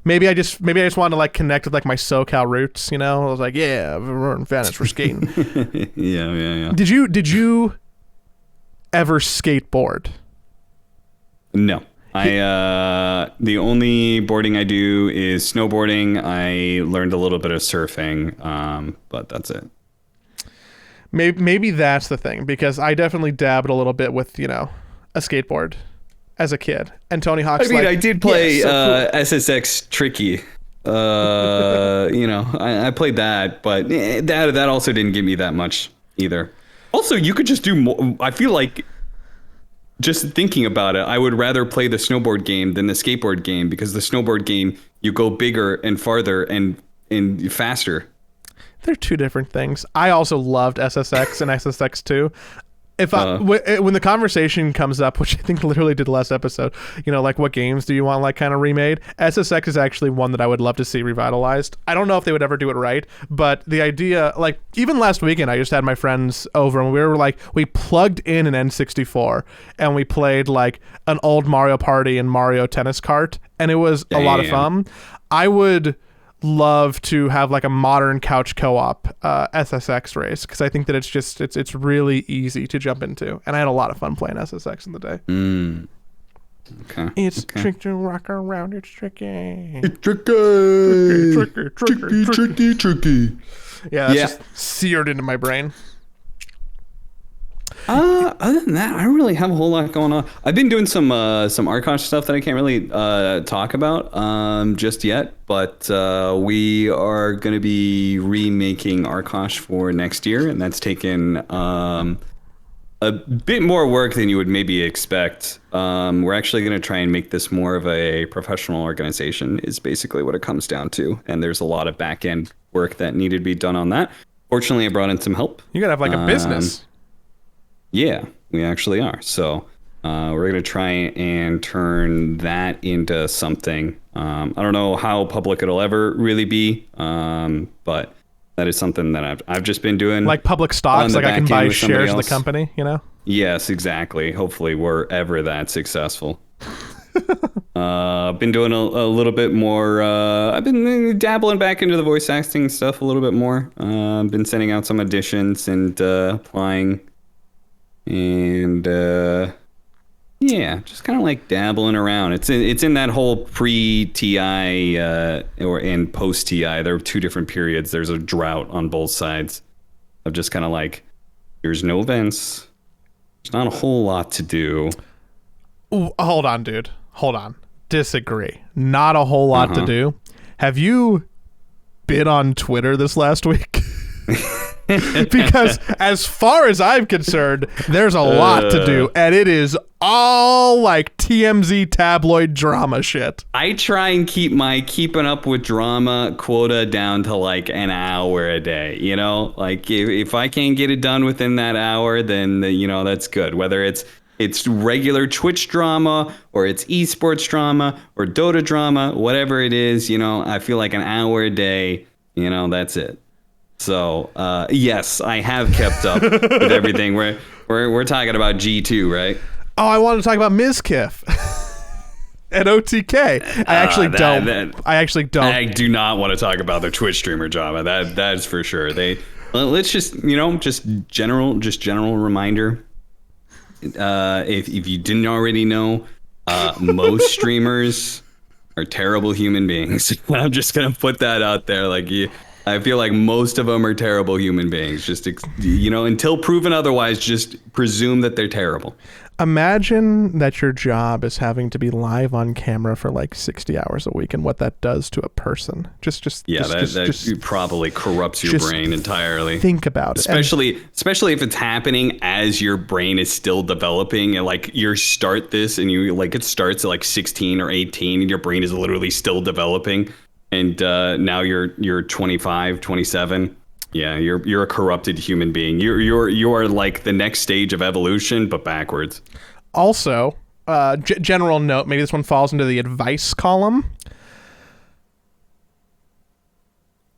Maybe I just wanted to like connect with like my SoCal roots, you know. I was like, yeah, we're in Venice, we're skating. Yeah. Did you ever skateboard? No. The only boarding I do is snowboarding. I learned a little bit of surfing, but that's it. Maybe that's the thing, because I definitely dabbed a little bit with, you know, a skateboard as a kid. And Tony Hawk's I did play so cool. SSX Tricky. You know, I played that, but that also didn't give me that much either. Also, you could just do more. I feel like, just thinking about it, I would rather play the snowboard game than the skateboard game, because the snowboard game, you go bigger and farther and faster. They're two different things. I also loved SSX and SSX2. When the conversation comes up, which I think literally did last episode, you know, like what games do you want like kind of remade? SSX is actually one that I would love to see revitalized. I don't know if they would ever do it right, but the idea, like even last weekend, I just had my friends over and we plugged in an N64 and we played like an old Mario Party and Mario Tennis Kart, and it was a lot of fun. I would love to have like a modern couch co-op SSX race, because I think that it's really easy to jump into, and I had a lot of fun playing SSX in the day. Okay. It's tricky to rock around. It's tricky. It's tricky. Yeah, that's just seared into my brain. Other than that, I don't really have a whole lot going on. I've been doing some Archon stuff that I can't really talk about just yet, but we are going to be remaking Arkosh for next year, and that's taken a bit more work than you would maybe expect. We're actually going to try and make this more of a professional organization, is basically what it comes down to, and there's a lot of back-end work that needed to be done on that. Fortunately, I brought in some help. You got to have like a business. Yeah, we actually are. So we're going to try and turn that into something. I don't know how public it'll ever really be, but that is something that I've just been doing. Like public stocks, like I can buy shares of the company, you know? Yes, exactly. Hopefully we're ever that successful. I've been doing a little bit more. I've been dabbling back into the voice acting stuff a little bit more. I've been sending out some auditions and applying. And yeah, just kind of like dabbling around. It's in that whole pre-TI or in post-TI. There are two different periods. There's a drought on both sides of just kind of like, there's no events. There's not a whole lot to do. Ooh, hold on, dude. Hold on. Disagree. Not a whole lot to do. Have you been on Twitter this last week? Because as far as I'm concerned, there's a lot to do, and it is all like TMZ tabloid drama shit. I try and keep my keeping up with drama quota down to like an hour a day, you know? Like if I can't get it done within that hour, then you know, that's good. Whether it's regular Twitch drama or it's esports drama or Dota drama, whatever it is, you know, I feel like an hour a day, you know, that's it. So yes, I have kept up with everything. We're talking about G2, right? Oh, I wanted to talk about Mizkif and OTK. I actually don't. I do not want to talk about the Twitch streamer drama. That's for sure. Let's just, you know, just general reminder. If you didn't already know, most streamers are terrible human beings. I'm just gonna put that out there. Like I feel like most of them are terrible human beings. Just, you know, until proven otherwise, just presume that they're terrible. Imagine that your job is having to be live on camera for like 60 hours a week, and what that does to a person. That probably corrupts your brain entirely. Think about it. Especially if it's happening as your brain is still developing, and like you start this and you like it starts at like 16 or 18 and your brain is literally still developing. And now you're 25, 27. Yeah, you're a corrupted human being. You are like the next stage of evolution, but backwards. Also, general note, maybe this one falls into the advice column.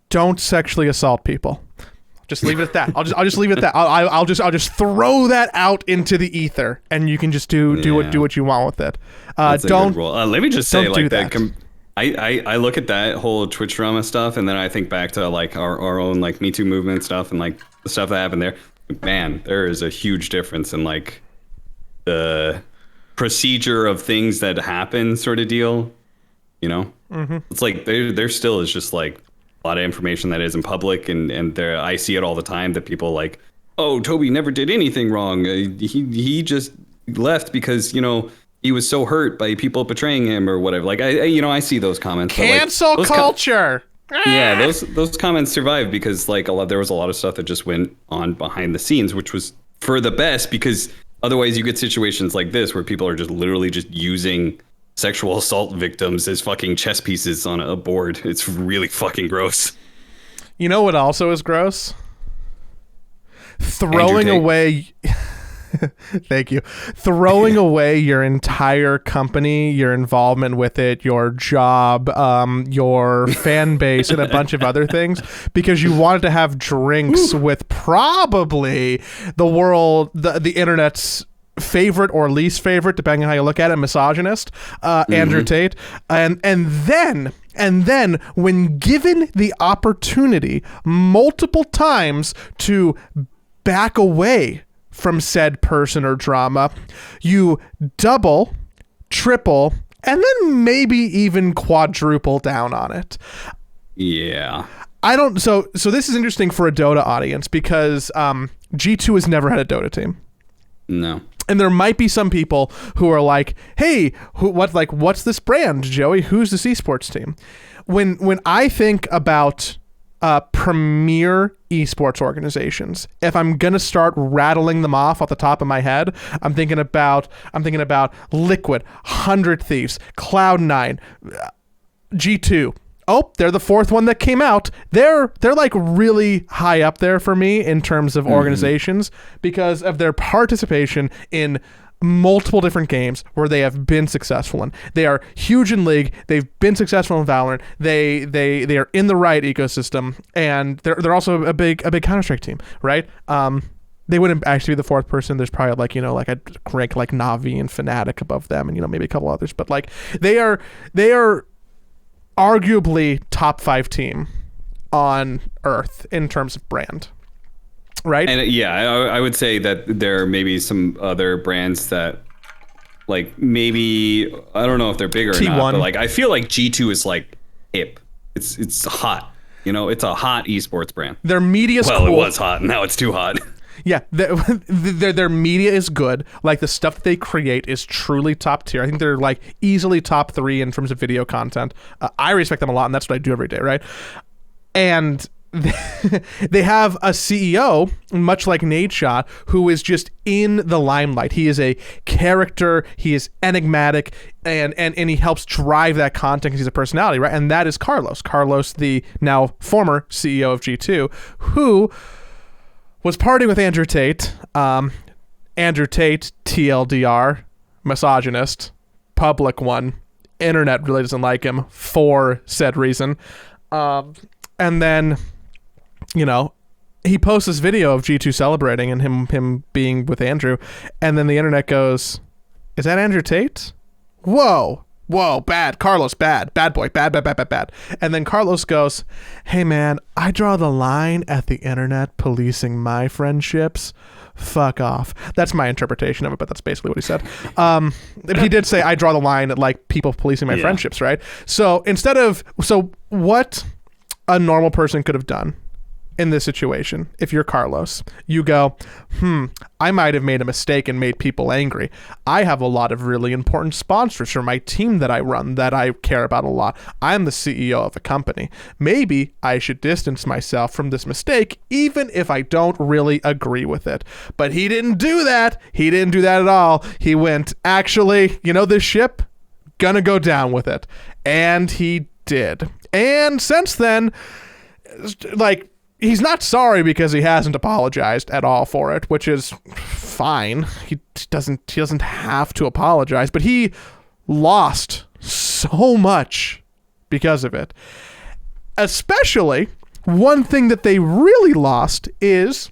Don't sexually assault people. I'll Just leave it at that. I'll just leave it at that. I'll just throw that out into the ether, and you can just do what you want with it. Don't. Let me just say, like that. I look at that whole Twitch drama stuff, and then I think back to like our own like Me Too movement stuff and like the stuff that happened there. Man, there is a huge difference in like the procedure of things that happen, sort of deal. You know, It's like there still is just like a lot of information that isn't public, and there I see it all the time that people like, oh, Toby never did anything wrong. He just left because he was so hurt by people betraying him or whatever. Like I see those comments. Cancel culture. Yeah, those comments survived because like there was a lot of stuff that just went on behind the scenes, which was for the best, because otherwise you get situations like this where people are just literally just using sexual assault victims as fucking chess pieces on a board. It's really fucking gross. You know what also is gross? Throwing away thank you. Throwing away your entire company, your involvement with it, your job, your fan base, and a bunch of other things because you wanted to have drinks with probably the internet's favorite or least favorite, depending on how you look at it, misogynist, Andrew Tate. And then when given the opportunity multiple times to back away from said person or drama, you double, triple, and then maybe even quadruple down on it. Yeah. So this is interesting for a Dota audience because G2 has never had a Dota team. No. And there might be some people who are like, hey, what's this brand, Joey? Who's this esports team? When I think about premier esports organizations, if I'm gonna start rattling them off the top of my head, I'm thinking about Liquid, 100 Thieves, Cloud9, G2. Oh, they're the fourth one that came out. They're like really high up there for me in terms of organizations because of their participation in multiple different games where they have been successful in. They are huge in League. They've been successful in Valorant. They are in the Riot ecosystem, and they're also a big Counter-Strike team, right? They wouldn't actually be the fourth person. There's probably like a rank like Navi and Fnatic above them, and maybe a couple others, but like they are arguably top 5 team on Earth in terms of brand, right? And I would say that there may be some other brands that like maybe I don't know if they're bigger or not, but like I feel like G2 is like hip. It's hot. It's a hot esports brand. Their media's cool. It was hot. Now it's too hot. Yeah, their media is good. Like the stuff that they create is truly top tier. I think they're like easily top 3 in terms of video content. I respect them a lot, and that's what I do every day, right? And they have a CEO, much like Nadeshot, who is just in the limelight. He is a character. He is enigmatic, and he helps drive that content because he's a personality, right? And that is Carlos. Carlos, the now former CEO of G2, who was partying with Andrew Tate. Andrew Tate, TLDR, misogynist, public one. Internet really doesn't like him for said reason. And then, he posts this video of G2 celebrating and him being with Andrew. And then the internet goes, is that Andrew Tate? Whoa, bad. Carlos, bad boy, bad. And then Carlos goes, hey man, I draw the line at the internet policing my friendships. Fuck off. That's my interpretation of it, but that's basically what he said. He did say I draw the line at like people policing my friendships, right? So what a normal person could have done in this situation, if you're Carlos, you go, I might have made a mistake and made people angry. I have a lot of really important sponsors for my team that I run that I care about a lot. I'm the CEO of a company. Maybe I should distance myself from this mistake, even if I don't really agree with it. But he didn't do that. He didn't do that at all. He went, actually, this ship, gonna go down with it. And he did. And since then, like, he's not sorry because he hasn't apologized at all for it, which is fine. He doesn't have to apologize, but he lost so much because of it. Especially One thing that they really lost is,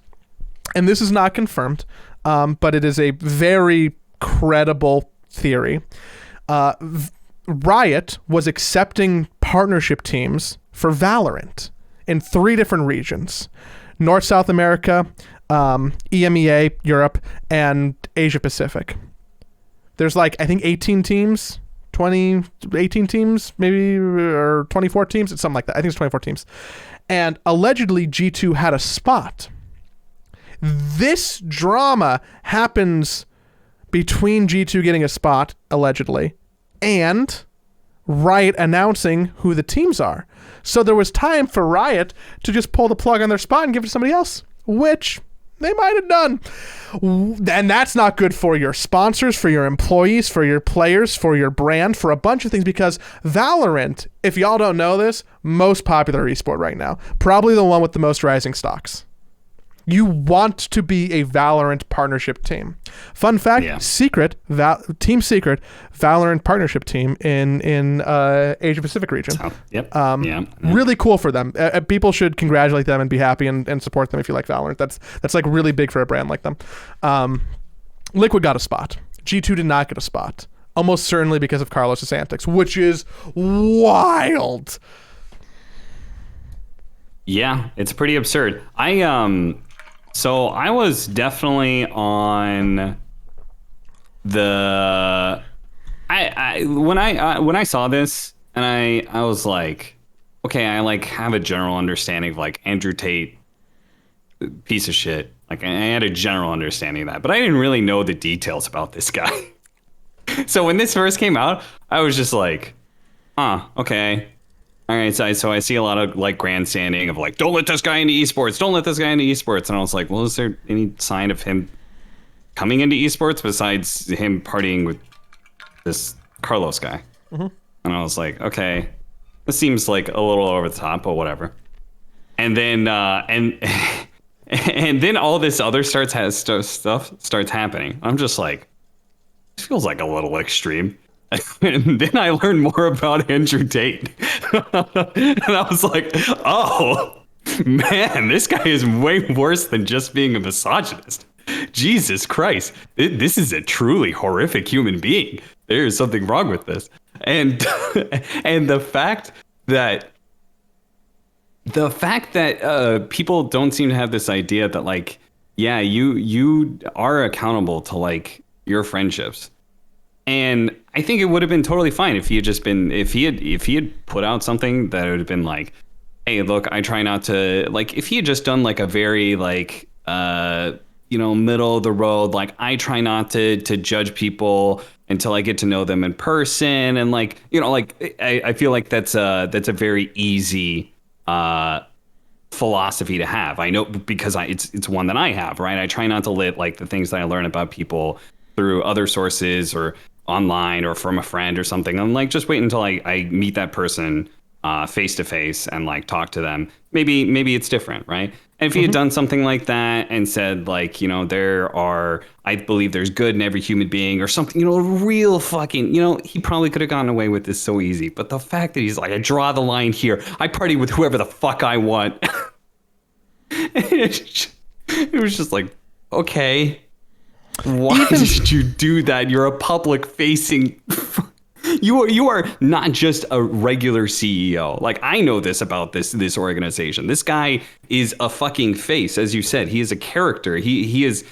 and this is not confirmed, but it is a very credible theory. Riot was accepting partnership teams for Valorant in 3 different regions: North, South America, EMEA, Europe, and Asia Pacific. There's like, I think 18 teams, 18 teams, maybe, or 24 teams. It's something like that. I think it's 24 teams. And allegedly G2 had a spot. This drama happens between G2 getting a spot, allegedly, and Riot announcing who the teams are. So there was time for Riot to just pull the plug on their spot and give it to somebody else, which they might have done. And that's not good for your sponsors, for your employees, for your players, for your brand, for a bunch of things, because Valorant, if y'all don't know this, most popular esport right now. Probably the one with the most rising stocks. You want to be a Valorant partnership team. Fun fact, Team Secret, Valorant partnership team in Asia Pacific region. Really cool for them. People should congratulate them and be happy and support them if you like Valorant. That's like really big for a brand like them. Liquid got a spot. G2 did not get a spot. Almost certainly because of Carlos's antics, which is wild. Yeah, it's pretty absurd. So I was definitely on the when I saw this, and I was like, okay, I like have a general understanding of like Andrew Tate, piece of shit. Like I had a general understanding of that, but I didn't really know the details about this guy. So when this first came out, I was just like, okay. All right, so I see a lot of like grandstanding of like, don't let this guy into esports, don't let this guy into esports. And I was like, well, is there any sign of him coming into esports besides him partying with this Carlos guy? Mm-hmm. And I was like, okay, this seems like a little over the top, but whatever. And then and then all this other stuff starts happening. I'm just like, this feels like a little extreme. And then I learned more about Andrew Tate. And I was like, oh, man, this guy is way worse than just being a misogynist. Jesus Christ. This is a truly horrific human being. There is something wrong with this. And the fact that people don't seem to have this idea that like, yeah, you are accountable to like your friendships. And I think it would have been totally fine if he had put out something that would have been like, hey, look, I try not to, like, if he had just done like a very like, middle of the road, like I try not to judge people until I get to know them in person. And like, like I feel like that's a very easy philosophy to have. I know because it's one that I have, right? I try not to let like the things that I learn about people through other sources or online or from a friend or something. I'm like, just wait until I meet that person face to face and like talk to them. Maybe it's different, right? And if he had done something like that and said like, I believe there's good in every human being or something, real fucking, he probably could have gotten away with this so easy. But the fact that he's like, I draw the line here. I party with whoever the fuck I want. It was just like, okay. Why did you do that? You're a public facing. You are not just a regular CEO. Like I know this about this organization. This guy is a fucking face, as you said. He is a character. He is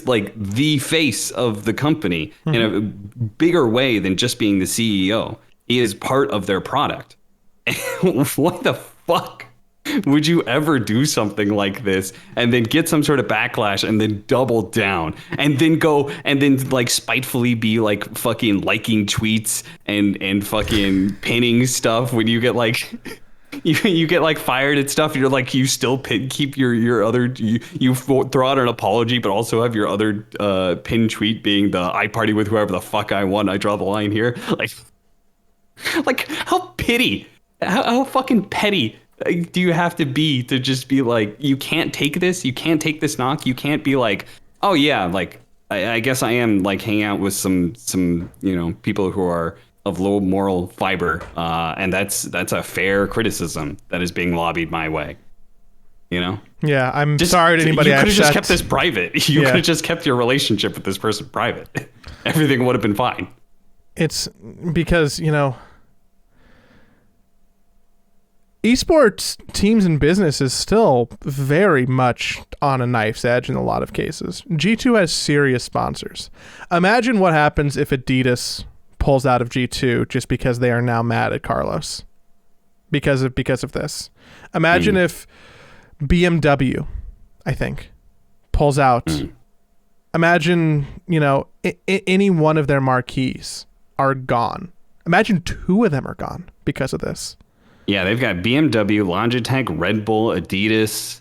like the face of the company in a bigger way than just being the CEO. He is part of their product. What the fuck? Would you ever do something like this and then get some sort of backlash and then double down and then go and then like spitefully be like fucking liking tweets and fucking pinning stuff when you get like you get like fired and stuff? You're like, you still keep your other you throw out an apology but also have your other pin tweet being the I party with whoever the fuck I want, I draw the line here. Like how fucking petty do you have to be to just be like, you can't take this knock, you can't be like, oh yeah, like I guess I am like hanging out with some people who are of low moral fiber, and that's a fair criticism that is being lobbied my way. You know? Yeah, I'm sorry to anybody. You could have just kept this private. You Yeah. could have just kept your relationship with this person private. Everything would have been fine. It's because, esports teams and business is still very much on a knife's edge in a lot of cases. G2 has serious sponsors. Imagine what happens if Adidas pulls out of G2 just because they are now mad at Carlos because of this. Imagine if BMW, I think, pulls out. Imagine, any one of their marquees are gone. Imagine 2 of them are gone because of this. Yeah, they've got BMW, Logitech, Red Bull, Adidas,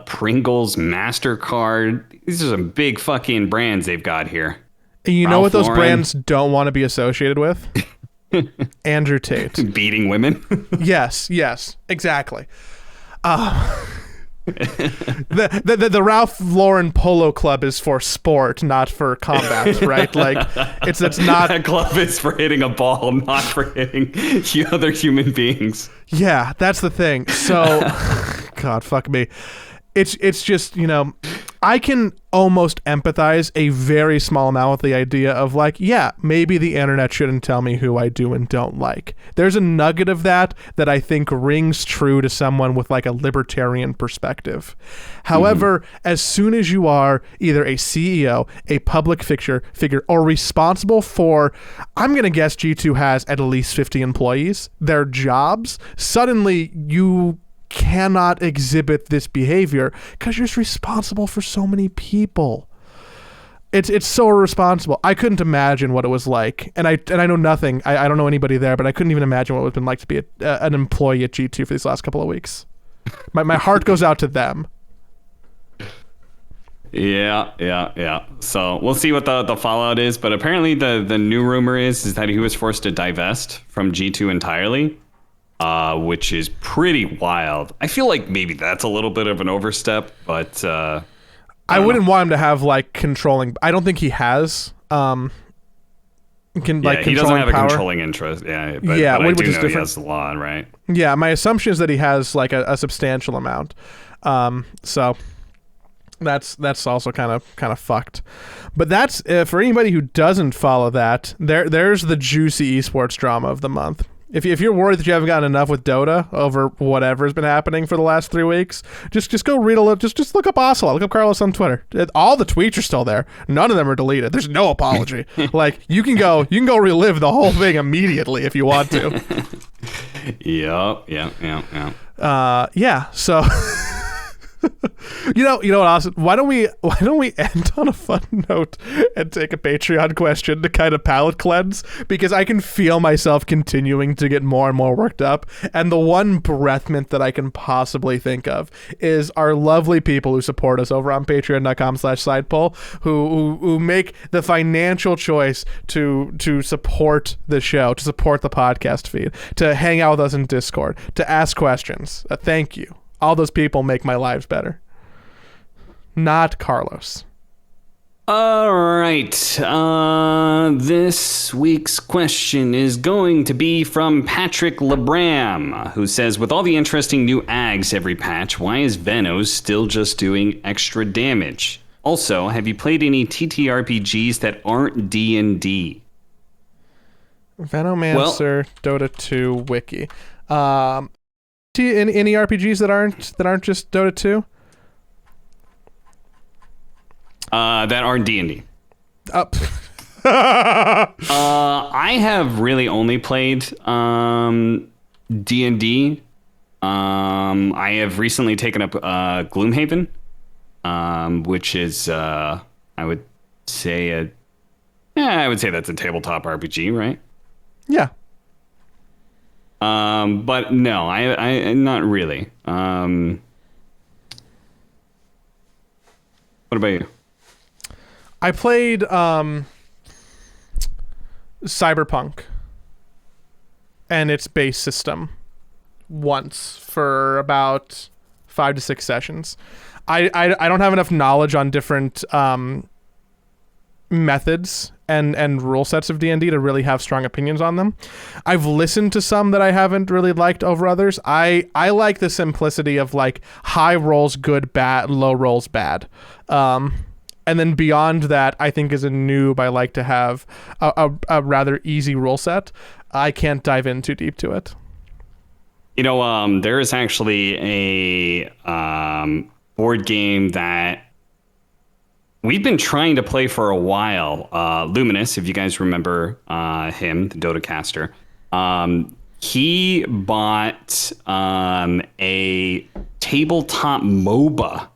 Pringles, MasterCard. These are some big fucking brands they've got here. And you know Ralph what those Lauren. brands don't want to be associated with? Andrew Tate. Beating women. Yes, exactly. The Ralph Lauren Polo Club is for sport, not for combat, right? Like it's not. That club is for hitting a ball, not for hitting other human beings. Yeah, that's the thing. So, God, fuck me. It's just, I can almost empathize a very small amount with the idea of like, yeah, maybe the internet shouldn't tell me who I do and don't like. There's a nugget of that I think rings true to someone with like a libertarian perspective. However, as soon as you are either a CEO, a public figure, or responsible for, I'm going to guess G2 has at least 50 employees, their jobs, suddenly you cannot exhibit this behavior because you're responsible for so many people. It's so irresponsible. I couldn't imagine what it was like, and I know nothing. I don't know anybody there, but I couldn't even imagine what it would have been like to be an employee at G2 for these last couple of weeks. My heart goes out to them. Yeah. So we'll see what the fallout is, but apparently the new rumor is that he was forced to divest from G2 entirely. Which is pretty wild. I feel like maybe that's a little bit of an overstep, but I wouldn't want him to have like controlling. I don't think he has. He doesn't have a controlling interest. Yeah, but I which do is know different. He has the law, right? Yeah, my assumption is that he has like a substantial amount. So that's also kind of fucked. But that's for anybody who doesn't follow that. There's the juicy esports drama of the month. If you're worried that you haven't gotten enough with Dota over whatever's been happening for the last 3 weeks, just go read a little. Just look up Ocelot. Look up Carlos on Twitter. All the tweets are still there. None of them are deleted. There's no apology. Like you can go relive the whole thing immediately if you want to. Yeah. So. You know what, Austin? Why don't we end on a fun note and take a Patreon question to kind of palate cleanse, because I can feel myself continuing to get more and more worked up, and the one breath mint that I can possibly think of is our lovely people who support us over on patreon.com/sidepole who make the financial choice to support the show, to support the podcast feed, to hang out with us in Discord, to ask questions. Thank you. All those people make my lives better. Not Carlos. All right. This week's question is going to be from Patrick Lebram, who says, with all the interesting new ags every patch, why is Venos still just doing extra damage? Also, have you played any TTRPGs that aren't D&D? Venomancer, Dota 2 wiki. Any RPGs that aren't just Dota 2? That aren't D&D. I have really only played D&D. I have recently taken up Gloomhaven, which is I would say that's a tabletop RPG, right? Yeah. But no, I not really. What about you? I played Cyberpunk and its base system once for about 5 to 6 sessions. I don't have enough knowledge on different methods and rule sets of D&D to really have strong opinions on them. I've listened to some that I haven't really liked over others. I like the simplicity of like high rolls good, bad, low rolls bad. And then beyond that, I think as a noob, I like to have a rather easy rule set. I can't dive in too deep to it. There is actually a board game that we've been trying to play for a while. Luminous, if you guys remember him, the DOTA caster. He bought a tabletop MOBA.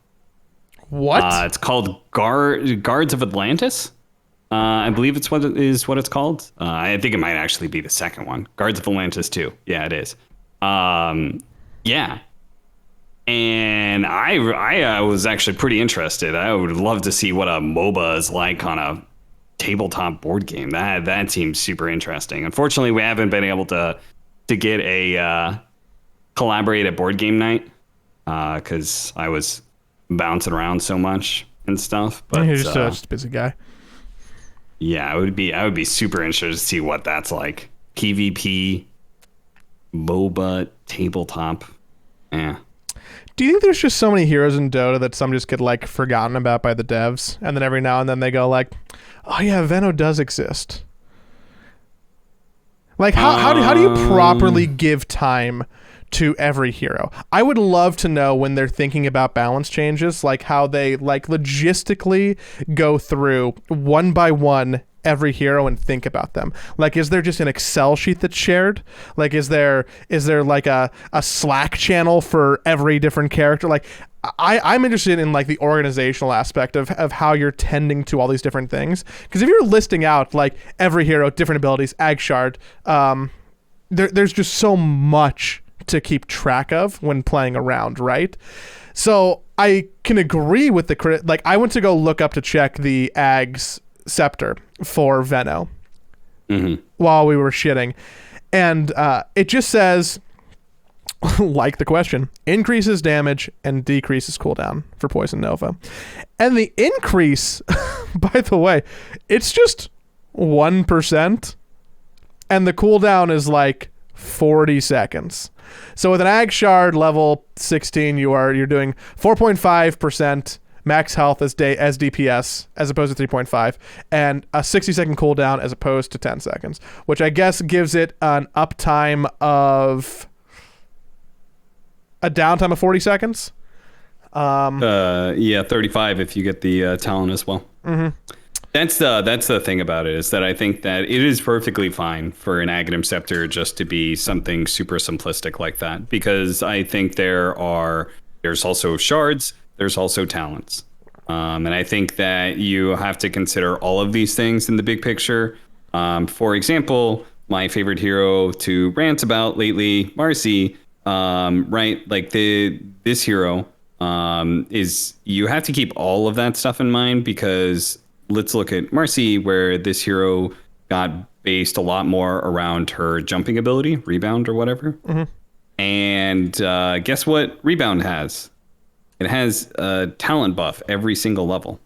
What? It's called Guards of Atlantis. I believe it's what it's called. I think it might actually be the second one. Guards of Atlantis 2. Yeah, it is. Yeah. And I was actually pretty interested. I would love to see what a MOBA is like on a tabletop board game. That seems super interesting. Unfortunately, we haven't been able to get a collaborative board game night because I was bouncing around so much and stuff. But you're just a busy guy. Yeah, I would be super interested to see what that's like. PvP, MOBA, tabletop. Yeah. Do you think there's just so many heroes in Dota that some just get like forgotten about by the devs, and then every now and then they go like, "Oh yeah, Venno does exist." Like how do you properly give time to every hero? I would love to know when they're thinking about balance changes, like how they like logistically go through one by one every hero and think about them. Like, is there just an Excel sheet that's shared? Like, is there like a Slack channel for every different character? Like, I'm interested in like the organizational aspect of how you're tending to all these different things. Because if you're listing out like every hero, different abilities, Agshard, there's just so much to keep track of when playing around, right? So I can agree with the like I went to go look up to check the Ag's scepter for Venno while we were shitting, and it just says like the question, increases damage and decreases cooldown for Poison Nova. And the increase, by the way, it's just 1%, and the cooldown is like 40 seconds. So with an Agshard level 16, you're doing 4.5% max health as DPS as opposed to 3.5, and a 60-second cooldown as opposed to 10 seconds, which I guess gives it an uptime of a downtime of 40 seconds. 35 if you get the talent as well. That's the thing about it, is that I think that it is perfectly fine for an Aghanim Scepter just to be something super simplistic like that, because I think there's also shards, there's also talents. And I think that you have to consider all of these things in the big picture. For example, my favorite hero to rant about lately, Marcy, right? Like this hero is, you have to keep all of that stuff in mind, because let's look at Marcy, where this hero got based a lot more around her jumping ability, Rebound or whatever. And guess what Rebound has? It has a talent buff every single level.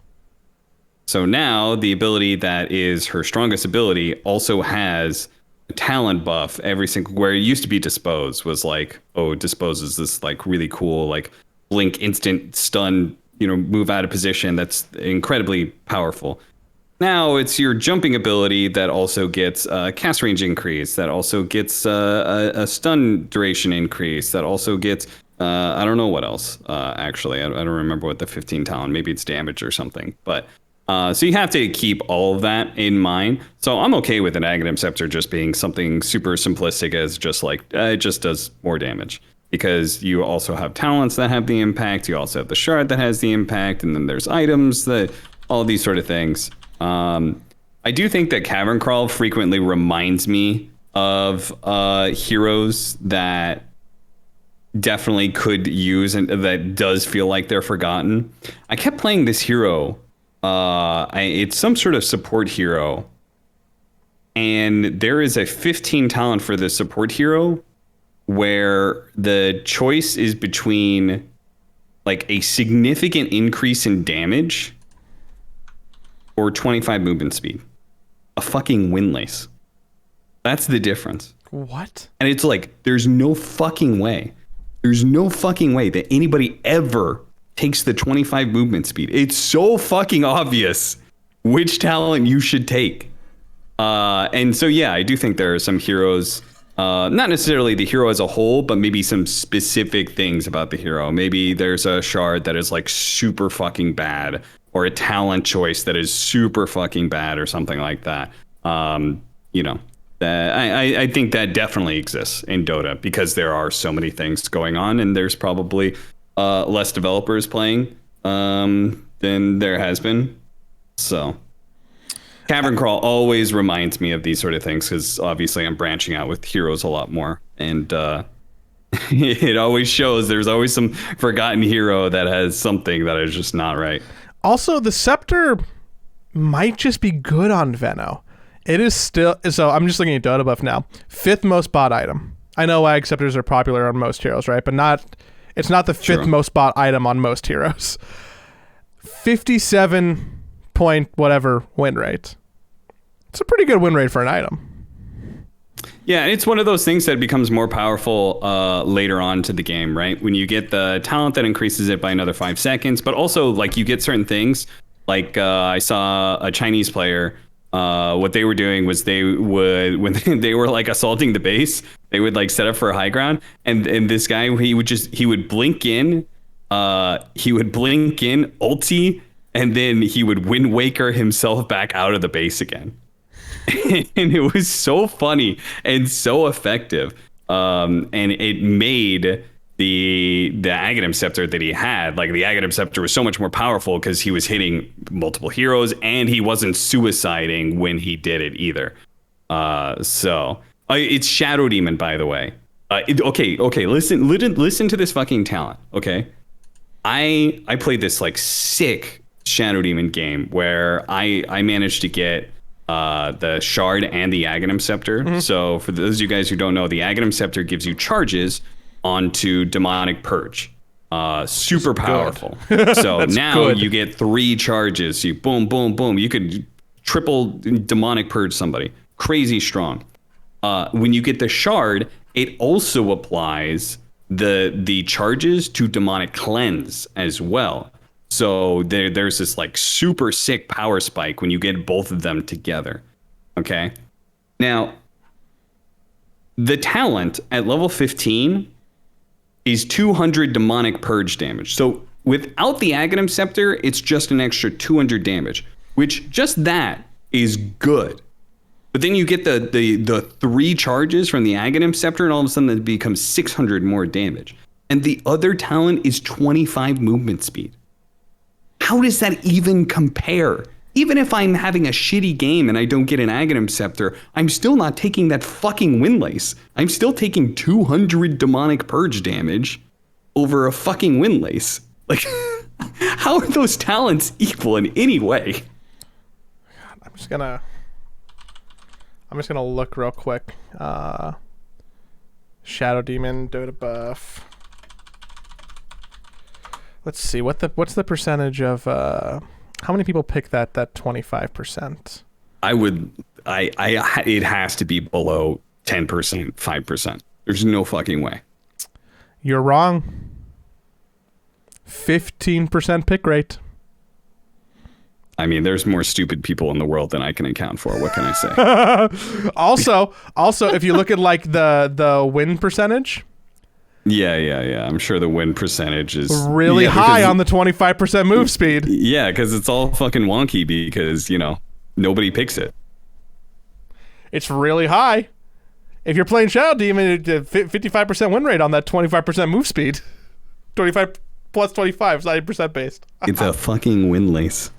So now the ability that is her strongest ability also has a talent buff every single, where it used to be Dispose was like, oh, Dispose is this like really cool, like blink instant stun, move out of position. That's incredibly powerful. Now it's your jumping ability that also gets a cast range increase, that also gets a stun duration increase, that also gets I don't know what else, actually. I don't remember what the 15 talent, maybe it's damage or something. But so you have to keep all of that in mind. So I'm okay with an Aghanim Scepter just being something super simplistic as just like, it just does more damage. Because you also have talents that have the impact, you also have the shard that has the impact, and then there's items, that all these sort of things. I do think that Cavern Crawl frequently reminds me of heroes that definitely could use, and that does feel like they're forgotten. I kept playing this hero. It's some sort of support hero, and there is a 15 talent for the support hero where the choice is between like a significant increase in damage or 25 movement speed. A fucking windlace. That's the difference. What? And it's like, there's no fucking way. There's no fucking way that anybody ever takes the 25 movement speed. It's so fucking obvious which talent you should take. And so, yeah, I do think there are some heroes, not necessarily the hero as a whole, but maybe some specific things about the hero. Maybe there's a shard that is like super fucking bad, or a talent choice that is super fucking bad, or something like that. You know, I think that definitely exists in Dota because there are so many things going on, and there's probably less developers playing than there has been. So Cavern Crawl always reminds me of these sort of things because obviously I'm branching out with heroes a lot more, and it always shows there's always some forgotten hero that has something that is just not right. Also, the Scepter might just be good on Veno. It is still, so I'm just looking at Dota buff now. 5th most bought item. I know Ag Scepters are popular on most heroes, right? But it's not the 5th most bought item on most heroes. 57 point whatever win rate. It's a pretty good win rate for an item. Yeah, it's one of those things that becomes more powerful later on to the game, right? When you get the talent that increases it by another 5 seconds, but also like you get certain things. Like I saw a Chinese player. What they were doing was they would, when they were like assaulting the base, they would like set up for a high ground, and this guy he would blink in, ulti, and then he would Wind Waker himself back out of the base again. And it was so funny and so effective. And it made the Aghanim Scepter that he had, like the Aghanim Scepter was so much more powerful because he was hitting multiple heroes and he wasn't suiciding when he did it either. So it's Shadow Demon, by the way. Okay, listen to this fucking talent. Okay, I played this like sick Shadow Demon game where I managed to get the Shard and the Aghanim Scepter. Mm-hmm. So for those of you guys who don't know, the Aghanim Scepter gives you charges onto Demonic Purge. Super powerful. So now good. You get 3 charges. You boom, boom, boom. You could triple Demonic Purge somebody. Crazy strong. When you get the Shard, it also applies the charges to Demonic Cleanse as well. So there's this like super sick power spike when you get both of them together. Okay. Now, the talent at level 15 is 200 Demonic Purge damage. So without the Aghanim Scepter, it's just an extra 200 damage, which just that is good. But then you get the 3 charges from the Aghanim Scepter, and all of a sudden it becomes 600 more damage. And the other talent is 25 movement speed. How does that even compare? Even if I'm having a shitty game and I don't get an Aghanim Scepter, I'm still not taking that fucking Windlace. I'm still taking 200 Demonic Purge damage over a fucking Windlace. Like, how are those talents equal in any way? I'm just gonna look real quick. Shadow Demon, Dota buff. Let's see what's the percentage of how many people pick that 25%? It has to be below 10%, 5%. There's no fucking way. You're wrong. 15% pick rate. I mean, there's more stupid people in the world than I can account for. What can I say? also, if you look at like the win percentage. Yeah. I'm sure the win percentage is really high on the 25% move speed. Yeah, because it's all fucking wonky because, nobody picks it. It's really high. If you're playing Shadow Demon, 55% win rate on that 25% move speed. 25 plus 25 is 90% based. It's a fucking Windlace.